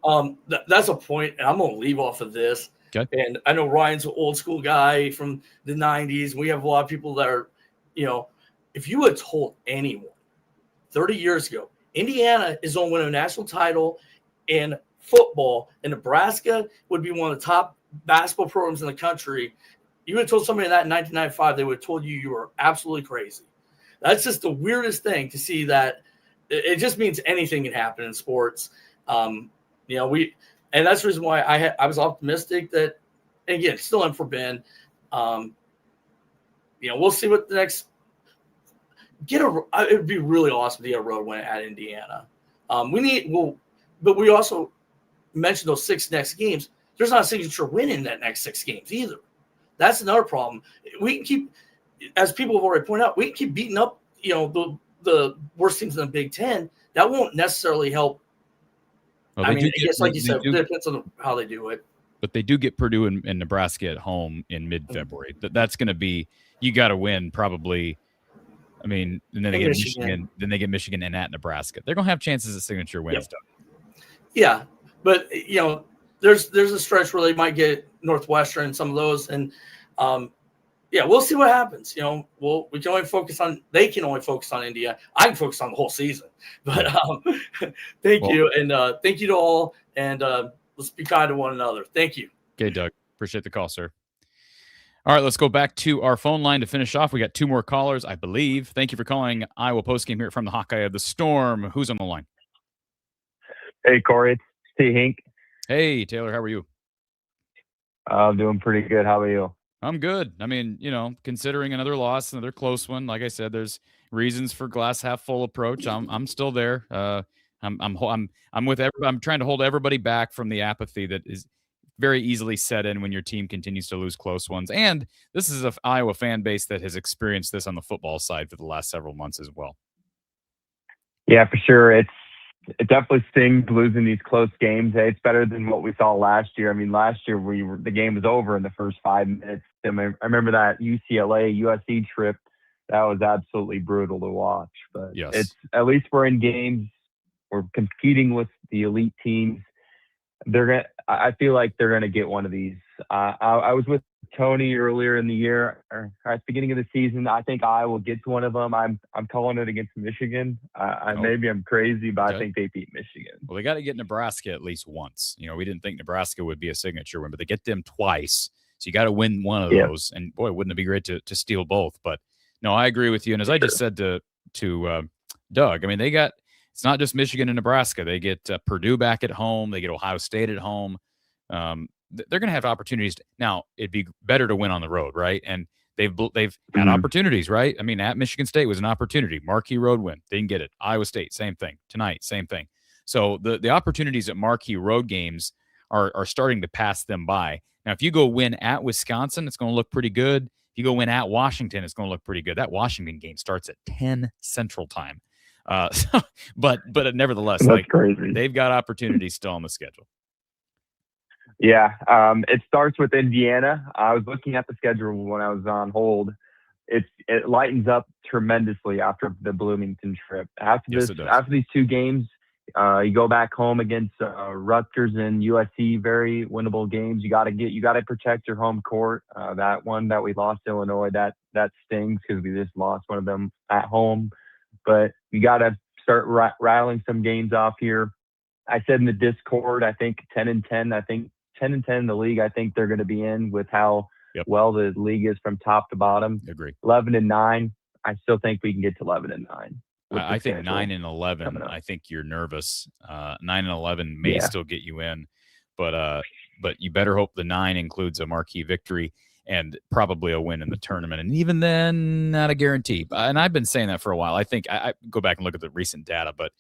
That's a point, and I'm gonna leave off of this. Okay. And I know Ryan's an old school guy from the 90s. We have a lot of people that are, you know, if you had told anyone 30 years ago, Indiana is going to win a national title in football, and Nebraska would be one of the top basketball programs in the country, you would have told somebody that in 1995, they would have told you were absolutely crazy. That's just the weirdest thing to see that. It just means anything can happen in sports. You know, and that's the reason why I was optimistic that, and again, still am for Ben. You know, we'll see what the next it would be really awesome to get a road win at Indiana. But we also mentioned those 6 next games. There's not a signature win in that next 6 games either. That's another problem. We can keep, as people have already pointed out, we can keep beating up, you know, the worst teams in the Big Ten. That won't necessarily help. Well, I mean, I guess, like you said, it depends on how they do it. But they do get Purdue and Nebraska at home in mid-February. That's going to be, you got to win probably. I mean, and then they get Michigan. Then they get Michigan and at Nebraska. They're going to have chances at signature wins. Yep. Yeah, but you know, there's a stretch where they might get Northwestern and some of those, and yeah, we'll see what happens. You know, we can only focus on. They can only focus on India. I can focus on the whole season. But thank you, and thank you to all, and let's be kind to one another. Thank you. Okay, Doug. Appreciate the call, sir. All right, let's go back to our phone line to finish off. We got 2 more callers, I believe. Thank you for calling Iowa Postgame here from the Hawkeye of the Storm. Who's on the line? Hey, Cory. It's T. Hink. Hey, Taylor. How are you? I'm doing pretty good. How about you? I'm good. I mean, you know, considering another loss, another close one. Like I said, there's reasons for glass half full approach. I'm still there. I'm with everybody. I'm trying to hold everybody back from the apathy that is very easily set in when your team continues to lose close ones. And this is an Iowa fan base that has experienced this on the football side for the last several months as well. Yeah, for sure. It definitely stings losing these close games. It's better than what we saw last year. I mean, last year the game was over in the first 5 minutes. I remember that UCLA USC trip. That was absolutely brutal to watch. But yes, it's at least we're in games. We're competing with the elite teams. I feel like they're gonna get one of these. I was with Tony earlier in the year, or at the beginning of the season. I think Iowa will get to one of them. I'm calling it against Michigan. Maybe I'm crazy, but okay. I think they beat Michigan. Well, they got to get Nebraska at least once. You know, we didn't think Nebraska would be a signature win, but they get them twice. So you got to win one of those. And boy, wouldn't it be great to steal both? But no, I agree with you. And as I just said to Doug, I mean, it's not just Michigan and Nebraska. They get Purdue back at home. They get Ohio State at home. They're going to have opportunities. Now, it'd be better to win on the road, right? And they've had opportunities, right? I mean, at Michigan State was an opportunity. Marquee road win. They didn't get it. Iowa State, same thing. Tonight, same thing. So the opportunities at marquee road games are starting to pass them by. Now, if you go win at Wisconsin, it's going to look pretty good. If you go win at Washington, it's going to look pretty good. That Washington game starts at 10 Central Time. But nevertheless, that's crazy. They've got opportunities still on the schedule. Yeah, it starts with Indiana. I was looking at the schedule when I was on hold. It lightens up tremendously after the Bloomington trip. After these 2 games, you go back home against Rutgers and USC, very winnable games. You got to protect your home court. That one that we lost to Illinois, that stings because we just lost one of them at home. But you got to start rattling some games off here. I said in the Discord, I think 10-10. I think 10-10 in the league. I think they're going to be in with how well the league is from top to bottom. Agree. 11-9. I still think we can get to 11-9. I think 9-11. I think you're nervous. 9-11 may still get you in, but you better hope the 9 includes a marquee victory and probably a win in the tournament. And even then, not a guarantee. And I've been saying that for a while. I think I go back and look at the recent data, but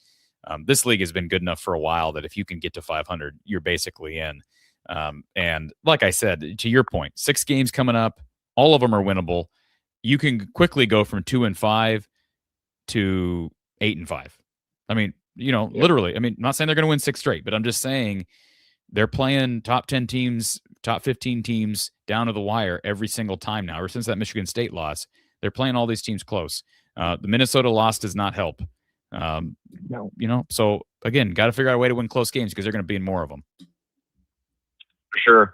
this league has been good enough for a while that if you can get to 500, you're basically in. And like I said, to your point, 6 games coming up, all of them are winnable. You can quickly go from 2-5 to 8-5. I mean, you know, literally. I mean, I'm not saying they're going to win 6 straight, but I'm just saying they're playing top 10 teams, top 15 teams down to the wire every single time now. Ever since that Michigan State loss, they're playing all these teams close. The Minnesota loss does not help. No. So again, got to figure out a way to win close games because they're going to be in more of them. For sure.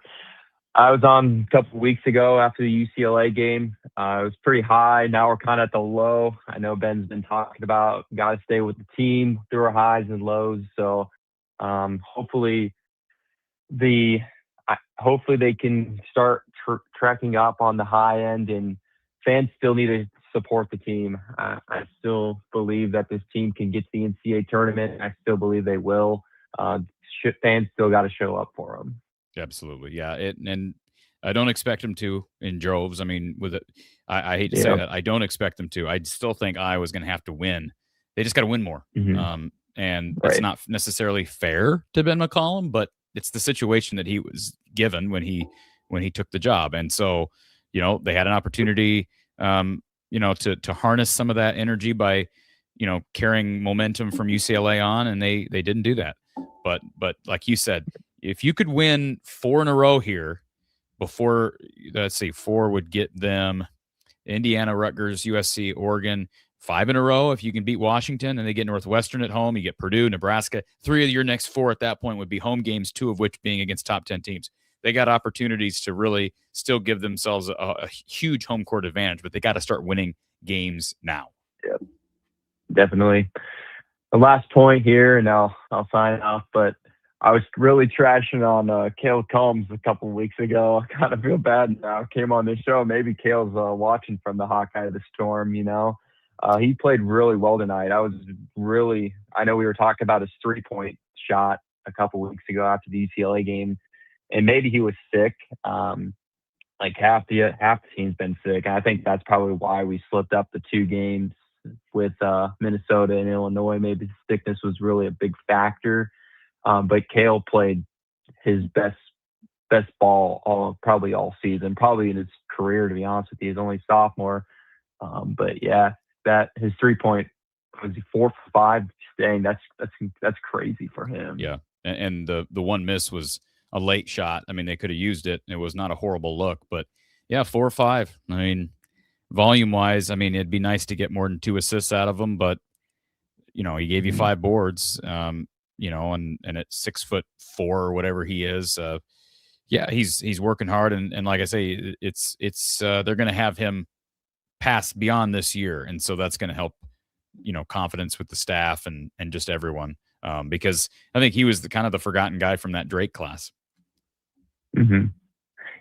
I was on a couple of weeks ago after the UCLA game. It was pretty high. Now we're kind of at the low. I know Ben's been talking about got to stay with the team through our highs and lows. So hopefully they can start tracking up on the high end, and fans still need to support the team. I still believe that this team can get to the NCAA tournament. I still believe they will. Fans still got to show up for them. Absolutely. Yeah. And I don't expect them to in droves. I mean, with it, I hate to say that. I don't expect them to. I still think Iowa's going to have to win. They just got to win more. Mm-hmm. And it's not necessarily fair to Ben McCollum, but it's the situation that he was given when he took the job. And so, they had an opportunity, to harness some of that energy by, carrying momentum from UCLA on, and they didn't do that. But like you said, if you could win 4 in a row here before, let's see, 4 would get them Indiana, Rutgers, USC, Oregon, 5 in a row. If you can beat Washington and they get Northwestern at home, you get Purdue, Nebraska. 3 of your next 4 at that point would be home games, 2 of which being against top 10 teams. They got opportunities to really still give themselves a huge home court advantage, but they got to start winning games now. Yep, definitely. The last point here, and I'll sign off, but I was really trashing on Cale Combs a couple of weeks ago. I kind of feel bad now. Came on this show. Maybe Cale's watching from the Hawkeye of the Storm, He played really well tonight. I know we were talking about his 3-point shot a couple of weeks ago after the UCLA game, and maybe he was sick. Like half the team's been sick. And I think that's probably why we slipped up the 2 games with Minnesota and Illinois. Maybe the sickness was really a big factor. But Cale played his best ball probably all season, probably in his career, to be honest with you. He's only a sophomore. But yeah, that his 3-point was 4 for 5. Dang, that's crazy for him. Yeah, and the one miss was a late shot. I mean, they could have used it. It was not a horrible look, but yeah, 4 or 5. I mean, volume wise, I mean, it'd be nice to get more than 2 assists out of him, but he gave you 5 boards. And at 6'4" or whatever he is, he's working hard, and like I say, it's they're going to have him pass beyond this year, and so that's going to help, confidence with the staff and just everyone, because I think he was the kind of the forgotten guy from that Drake class. Mm-hmm.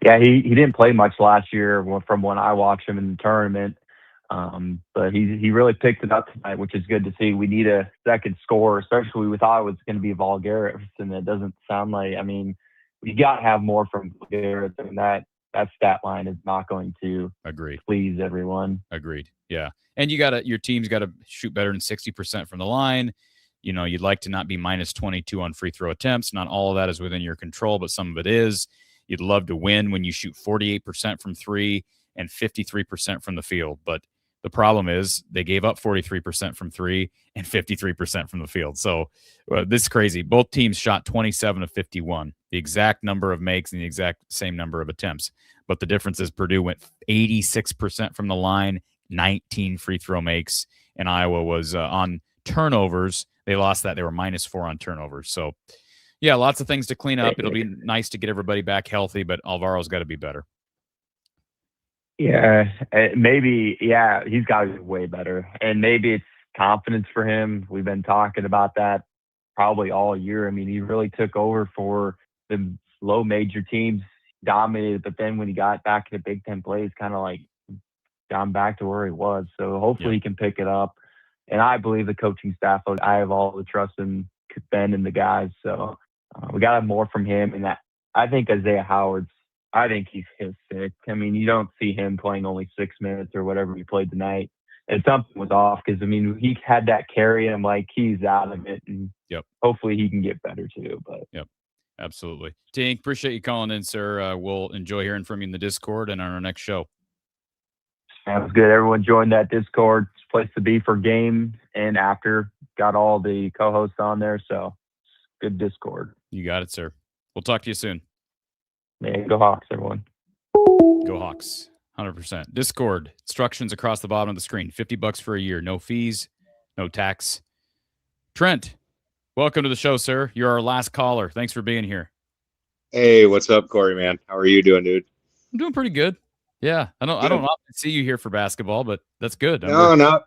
Yeah, he didn't play much last year from when I watched him in the tournament. But he really picked it up tonight, which is good to see. We need a second scorer, especially we thought it was going to be Vulgaris, and it doesn't sound like. I mean, we got to have more from Vulgaris, and that stat line is not going to please everyone. Agreed. Yeah, and your team's got to shoot better than 60% from the line. You'd like to not be minus 22 on free throw attempts. Not all of that is within your control, but some of it is. You'd love to win when you shoot 48% from 3 and 53% from the field, but the problem is they gave up 43% from 3 and 53% from the field. So this is crazy. Both teams shot 27 of 51, the exact number of makes and the exact same number of attempts. But the difference is Purdue went 86% from the line, 19 free throw makes, and Iowa was on turnovers. They lost that. They were -4 on turnovers. So, yeah, lots of things to clean up. It'll be nice to get everybody back healthy, but Alvaro's got to be better. Yeah, maybe. Yeah, he's got to be way better, and maybe it's confidence for him. We've been talking about that probably all year. I mean, he really took over for the low major teams, dominated, but then when he got back to the Big Ten play, he's kind of like gone back to where he was. So hopefully he can pick it up. And I believe the coaching staff, I have all the trust in Ben and the guys. So we got to have more from him. And I think Isaiah Howard's, I think he's sick. I mean, you don't see him playing only 6 minutes or whatever he played tonight. And something was off because, I mean, he had that carry, and I'm like, he's out of it. And hopefully he can get better too. But absolutely. Tink, appreciate you calling in, sir. We'll enjoy hearing from you in the Discord and on our next show. Sounds good. Everyone join that Discord. It's a place to be for game and after. Got all the co-hosts on there, so good Discord. You got it, sir. We'll talk to you soon. Man, go Hawks, everyone. Go Hawks. 100%. Discord, instructions across the bottom of the screen. $50 for a year. No fees, no tax. Trent, welcome to the show, sir. You're our last caller. Thanks for being here. Hey, what's up, Cory, man? How are you doing, dude? I'm doing pretty good. Yeah. I don't often see you here for basketball, but that's good. Not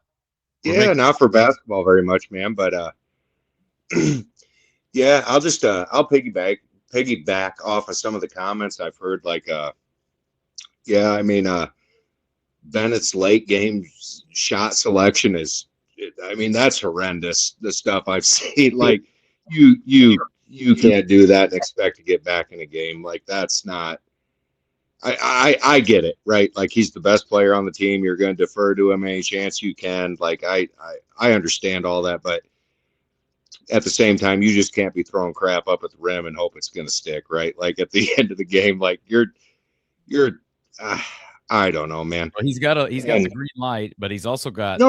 for basketball very much, man. But yeah, I'll just I'll piggyback off of some of the comments I've heard. Like I mean, Bennett's late game shot selection is, I mean, that's horrendous. The stuff I've seen, like you can't do that and expect to get back in a game. Like, that's not. I get it, right? Like, he's the best player on the team. You're going to defer to him any chance you can. Like, I understand all that, but at the same time, you just can't be throwing crap up at the rim and hope it's going to stick, right? Like, at the end of the game, like you're I don't know, man. Well, he's got the green light, but he's also got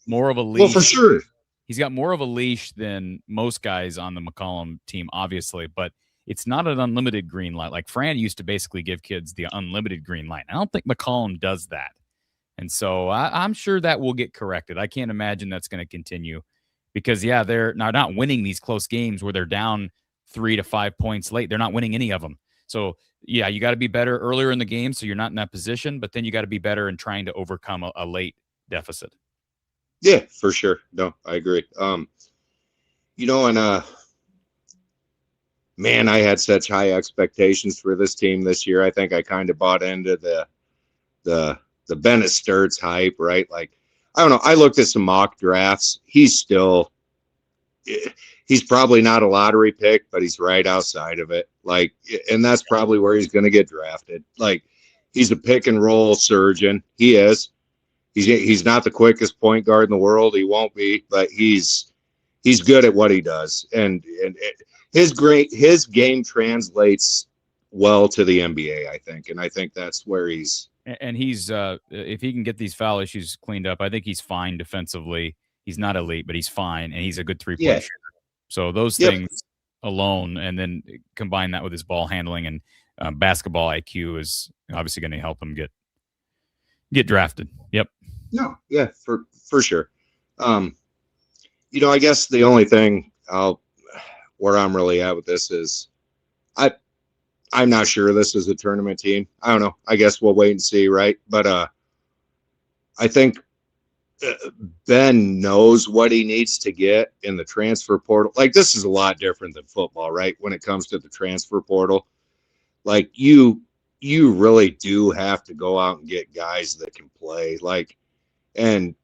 more of a leash. Well, for sure. He's got more of a leash than most guys on the McCollum team, obviously, but it's not an unlimited green light. Like, Fran used to basically give kids the unlimited green light. I don't think McCollum does that. And so I'm sure that will get corrected. I can't imagine that's going to continue because, they're not winning these close games where they're down 3 to 5 points late. They're not winning any of them. So, you got to be better earlier in the game so you're not in that position, but then you got to be better in trying to overcome a late deficit. Yeah, for sure. No, I agree. Man, I had such high expectations for this team this year. I think I kind of bought into the Bennett Sturts hype, right? Like, I don't know. I looked at some mock drafts. He's probably not a lottery pick, but he's right outside of it. Like, and that's probably where he's going to get drafted. Like, he's a pick and roll surgeon. He is. He's not the quickest point guard in the world. He won't be, but he's good at what he does. And his game translates well to the NBA, I think. And I think that's where he's. And he's if he can get these foul issues cleaned up, I think he's fine defensively. He's not elite, but he's fine, and he's a good three-point shooter. So those things alone, and then combine that with his ball handling and basketball IQ is obviously going to help him get drafted. Yep. No, yeah, for sure. I guess the only thing where I'm really at with this is I'm not sure this is a tournament team. I don't know. I guess we'll wait and see, right? But I think Ben knows what he needs to get in the transfer portal. Like, this is a lot different than football, right? When it comes to the transfer portal, like you really do have to go out and get guys that can play. Like, and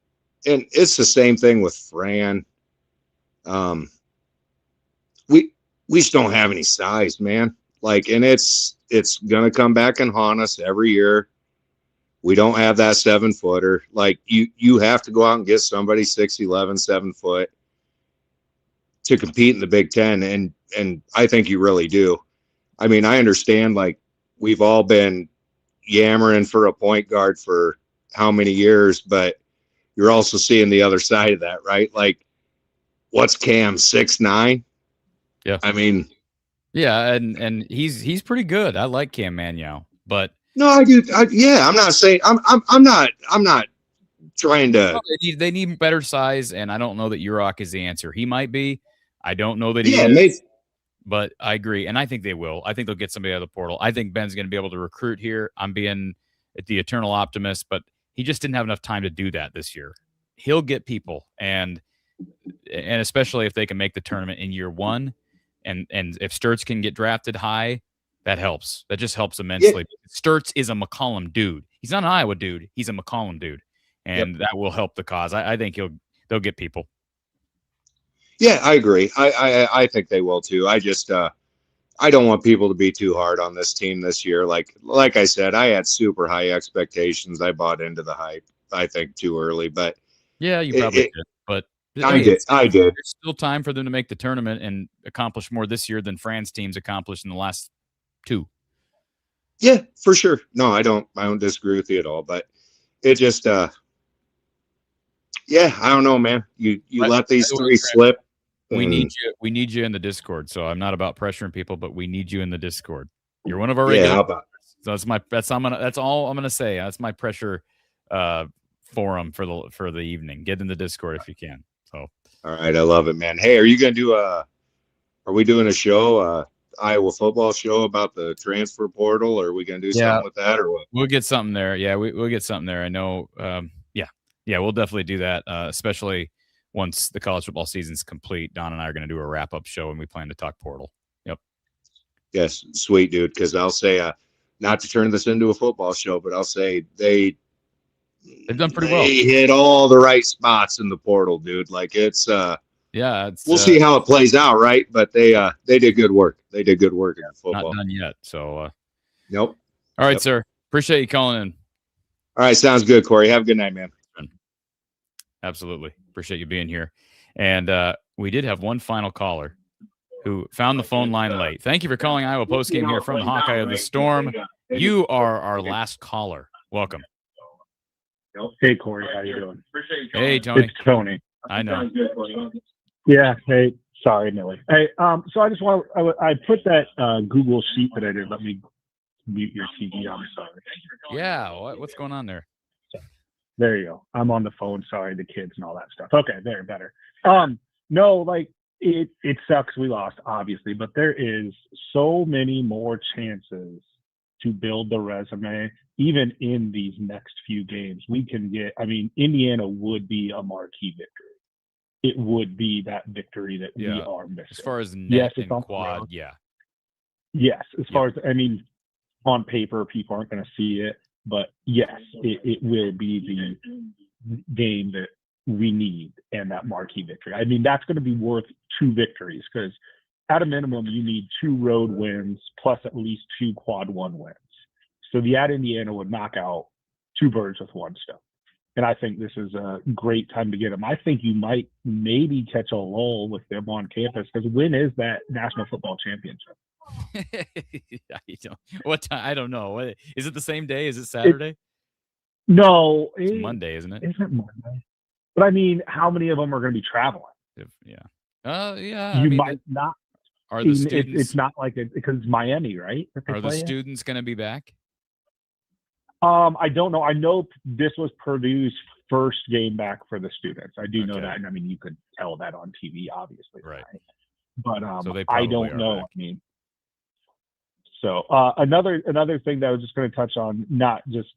it's the same thing with Fran. We just don't have any size, man. Like, and it's gonna come back and haunt us every year. We don't have that 7-footer. Like, you have to go out and get somebody 6'11", 7 foot to compete in the Big Ten, and I think you really do. I mean, I understand, like, we've all been yammering for a point guard for how many years, but you're also seeing the other side of that, right? Like, what's Cam, 6'9"? Yeah. I mean, yeah, and he's pretty good. I like Cam Manyow, but no, I do. I'm not saying I'm not trying to. They need better size, and I don't know that Urok is the answer. He might be. I don't know that he is. Maybe. But I agree, and I think they will. I think they'll get somebody out of the portal. I think Ben's going to be able to recruit here. I'm being the eternal optimist, but he just didn't have enough time to do that this year. He'll get people, and especially if they can make the tournament in year one. And if Sturts can get drafted high, that helps. That just helps immensely. Yeah. Sturts is a McCollum dude. He's not an Iowa dude. He's a McCollum dude, and that will help the cause. I think they'll get people. Yeah, I agree. I think they will too. I just I don't want people to be too hard on this team this year. Like I said, I had super high expectations. I bought into the hype, I think, too early. But yeah, you probably did. But I did. There's still time for them to make the tournament and accomplish more this year than Fran's teams accomplished in the last 2. Yeah, for sure. No, I don't disagree with you at all. But it just yeah, I don't know, man. You let these 3 slip. We need you. We need you in the Discord. So I'm not about pressuring people, but we need you in the Discord. You're one of our regular. How about so that's all I'm gonna say. That's my pressure forum for the evening. Get in the Discord if you can. So all right, I love it, man. Hey, are you gonna do are we doing a show, Iowa football show about the transfer portal, or are we gonna do something with that, or what? We'll get something there. Yeah, we'll get something there. I know. We'll definitely do that, especially once the college football season's complete. Don and I are going to do a wrap-up show, and we plan to talk portal. Yep. Yes, sweet, dude, because I'll say, not to turn this into a football show, but I'll say they've done pretty well. They hit all the right spots in the portal, dude. Like it's we'll see how it plays out, right? But they did good work. They did good work in football. Not done yet. So nope. All right, sir. Appreciate you calling in. All right, sounds good, Corey. Have a good night, man. Absolutely. Appreciate you being here. And we did have one final caller who found the phone line late. Thank you for calling Iowa Postgame here from the Hawkeye of the Storm. You are our last caller. Welcome. Hey, Corey. How you doing? Hey, Tony. It's Tony. I know. Yeah. Hey, sorry, Millie. Hey, so I just want to, I put that Google sheet that I did. Let me mute your TV. I'm sorry. Yeah. What's going on there? There you go. I'm on the phone. Sorry, the kids and all that stuff. Okay, there, better. No, like it sucks we lost, obviously, but there is so many more chances to build the resume, even in these next few games. We can get, I mean, Indiana would be a marquee victory. It would be that victory that we are missing. As far as net and quad, Yes, as far as, I mean, on paper, people aren't going to see it. But yes, it will be the game that we need and that marquee victory. I mean, that's going to be worth 2 victories because at a minimum, you need 2 road wins plus at least 2 quad 1 wins. So the at Indiana would knock out 2 birds with 1 stone. And I think this is a great time to get them. I think you might maybe catch a lull with them on campus because when is that national football championship? What time? I don't know. Is it the same day? Is it Saturday? No, it's Monday, isn't it? Isn't Monday? But I mean, how many of them are going to be traveling? You might not. Are the students? It's not like it because it's Miami, right? Are the students going to be back? I don't know. I know this was Purdue's first game back for the students. I do know that, and I mean, you could tell that on TV, obviously, right? But so I don't know. Back. I mean. So another thing that I was just going to touch on, not just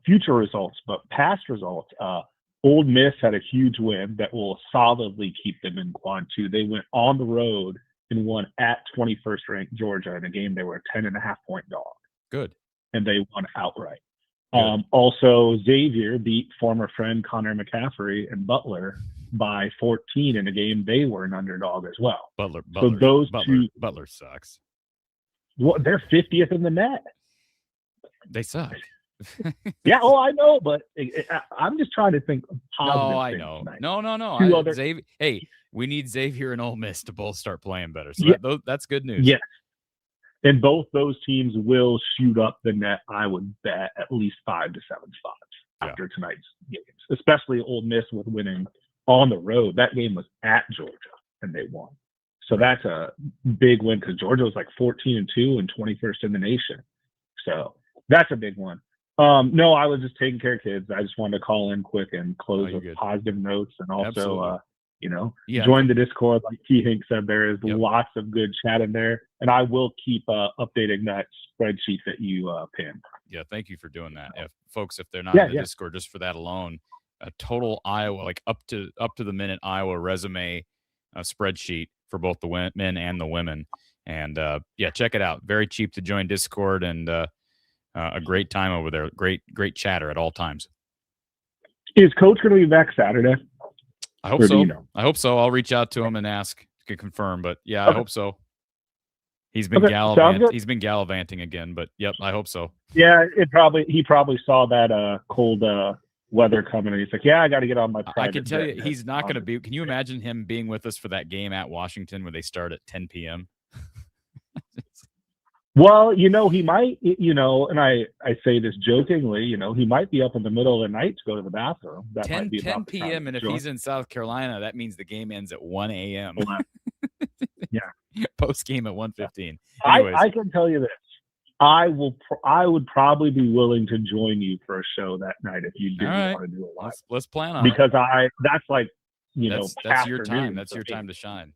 future results, but past results. Ole Miss had a huge win that will solidly keep them in quad 2. They went on the road and won at 21st ranked Georgia in a game they were a 10.5-point dog. Good. And they won outright. Also, Xavier beat former friend Connor McCaffrey and Butler by 14 in a game they were an underdog as well. Butler sucks. Well, they're 50th in the net. They suck. Yeah, I know, but I'm just trying to think positive. No, I know. No. Hey, we need Xavier and Ole Miss to both start playing better. So that's good news. Yeah. And both those teams will shoot up the net, I would bet, at least 5 to 7 spots after tonight's games, especially Ole Miss with winning on the road. That game was at Georgia, and they won. So that's a big win because Georgia was like 14-2 and 21st in the nation. So that's a big one. No, I was just taking care of kids. I just wanted to call in quick and close with positive notes and also, join the Discord. Like T. Hink said, there is lots of good chat in there. And I will keep updating that spreadsheet that you pinned. Yeah, thank you for doing that. If they're not in the Discord, just for that alone, a total Iowa, like up to the minute Iowa resume spreadsheet for both the men and the women. And check it out. Very cheap to join Discord and a great time over there. Great chatter at all times. Is Coach going to be back Saturday? I hope so. I hope so. I'll reach out to him and ask to confirm. But I hope so. He's been gallivanting again. But I hope so. Yeah, he probably saw that cold weather coming, and he's like, "Yeah, I got to get on my private." I can tell you, he's not going to be. Can you imagine him being with us for that game at Washington where they start at 10 p.m.? Well, he might, and I say this jokingly, he might be up in the middle of the night to go to the bathroom. That 10 might be 10 p.m. And if he's in South Carolina, that means the game ends at 1 a.m. Yeah. Post game at 1:15. I can tell you this. I would probably be willing to join you for a show that night if you didn't want to do a live. Let's plan on because it. That's like, that's your time. That's your time to shine.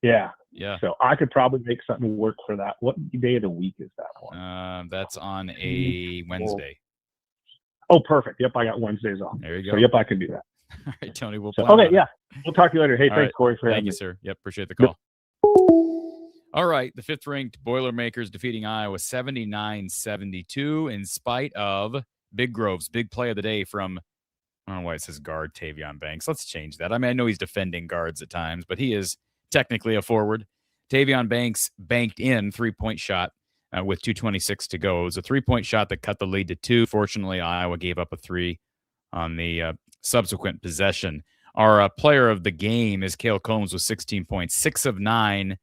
Yeah. Yeah. So I could probably make something work for that. What day of the week is that on? That's on a Wednesday. Oh, perfect. Yep, I got Wednesdays off. There you go. So, yep, I can do that. All right, Tony. We'll yeah. We'll talk to you later. Hey, thanks, Cory, for having me. Thank you, sir. Yep, appreciate the call. All right, the 5th-ranked Boilermakers defeating Iowa 79-72 in spite of Big Grove's big play of the day from, I don't know why it says guard Tavion Banks. Let's change that. I mean, I know he's defending guards at times, but he is technically a forward. Tavion Banks banked in 3-point shot with 2:26 to go. It was a 3-point shot that cut the lead to 2. Fortunately, Iowa gave up a 3 on the subsequent possession. Our player of the game is Cale Combs with 16 points, 6 of 9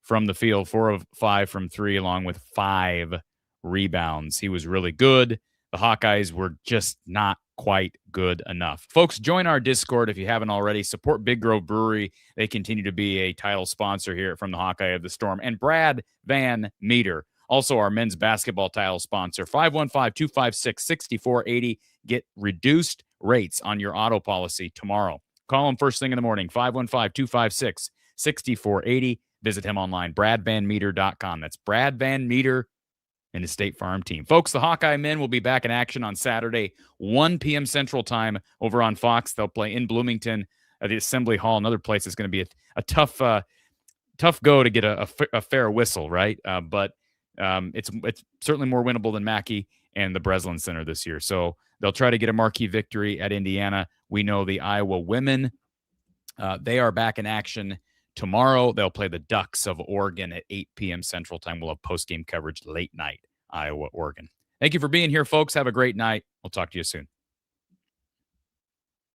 from the field, 4 of 5 from 3, along with 5 rebounds. He was really good. The Hawkeyes were just not quite good enough. Folks, join our Discord if you haven't already. Support Big Grove Brewery. They continue to be a title sponsor here from the Hawkeye of the Storm. And Brad Van Meter, also our men's basketball title sponsor. 515-256-6480. Get reduced rates on your auto policy tomorrow. Call him first thing in the morning, 515-256-6480. Visit him online, bradvanmeter.com. That's Brad Van Meter and his State Farm team. Folks, the Hawkeye men will be back in action on Saturday, 1 p.m. Central Time over on Fox. They'll play in Bloomington at the Assembly Hall. Another place is going to be a tough go to get a fair whistle, right? But it's certainly more winnable than Mackey and the Breslin Center this year. So they'll try to get a marquee victory at Indiana. We know the Iowa women, they are back in action tomorrow. They'll play the Ducks of Oregon at 8 p.m. Central Time. We'll have post-game coverage late night, Iowa, Oregon. Thank you for being here, folks. Have a great night. We'll talk to you soon.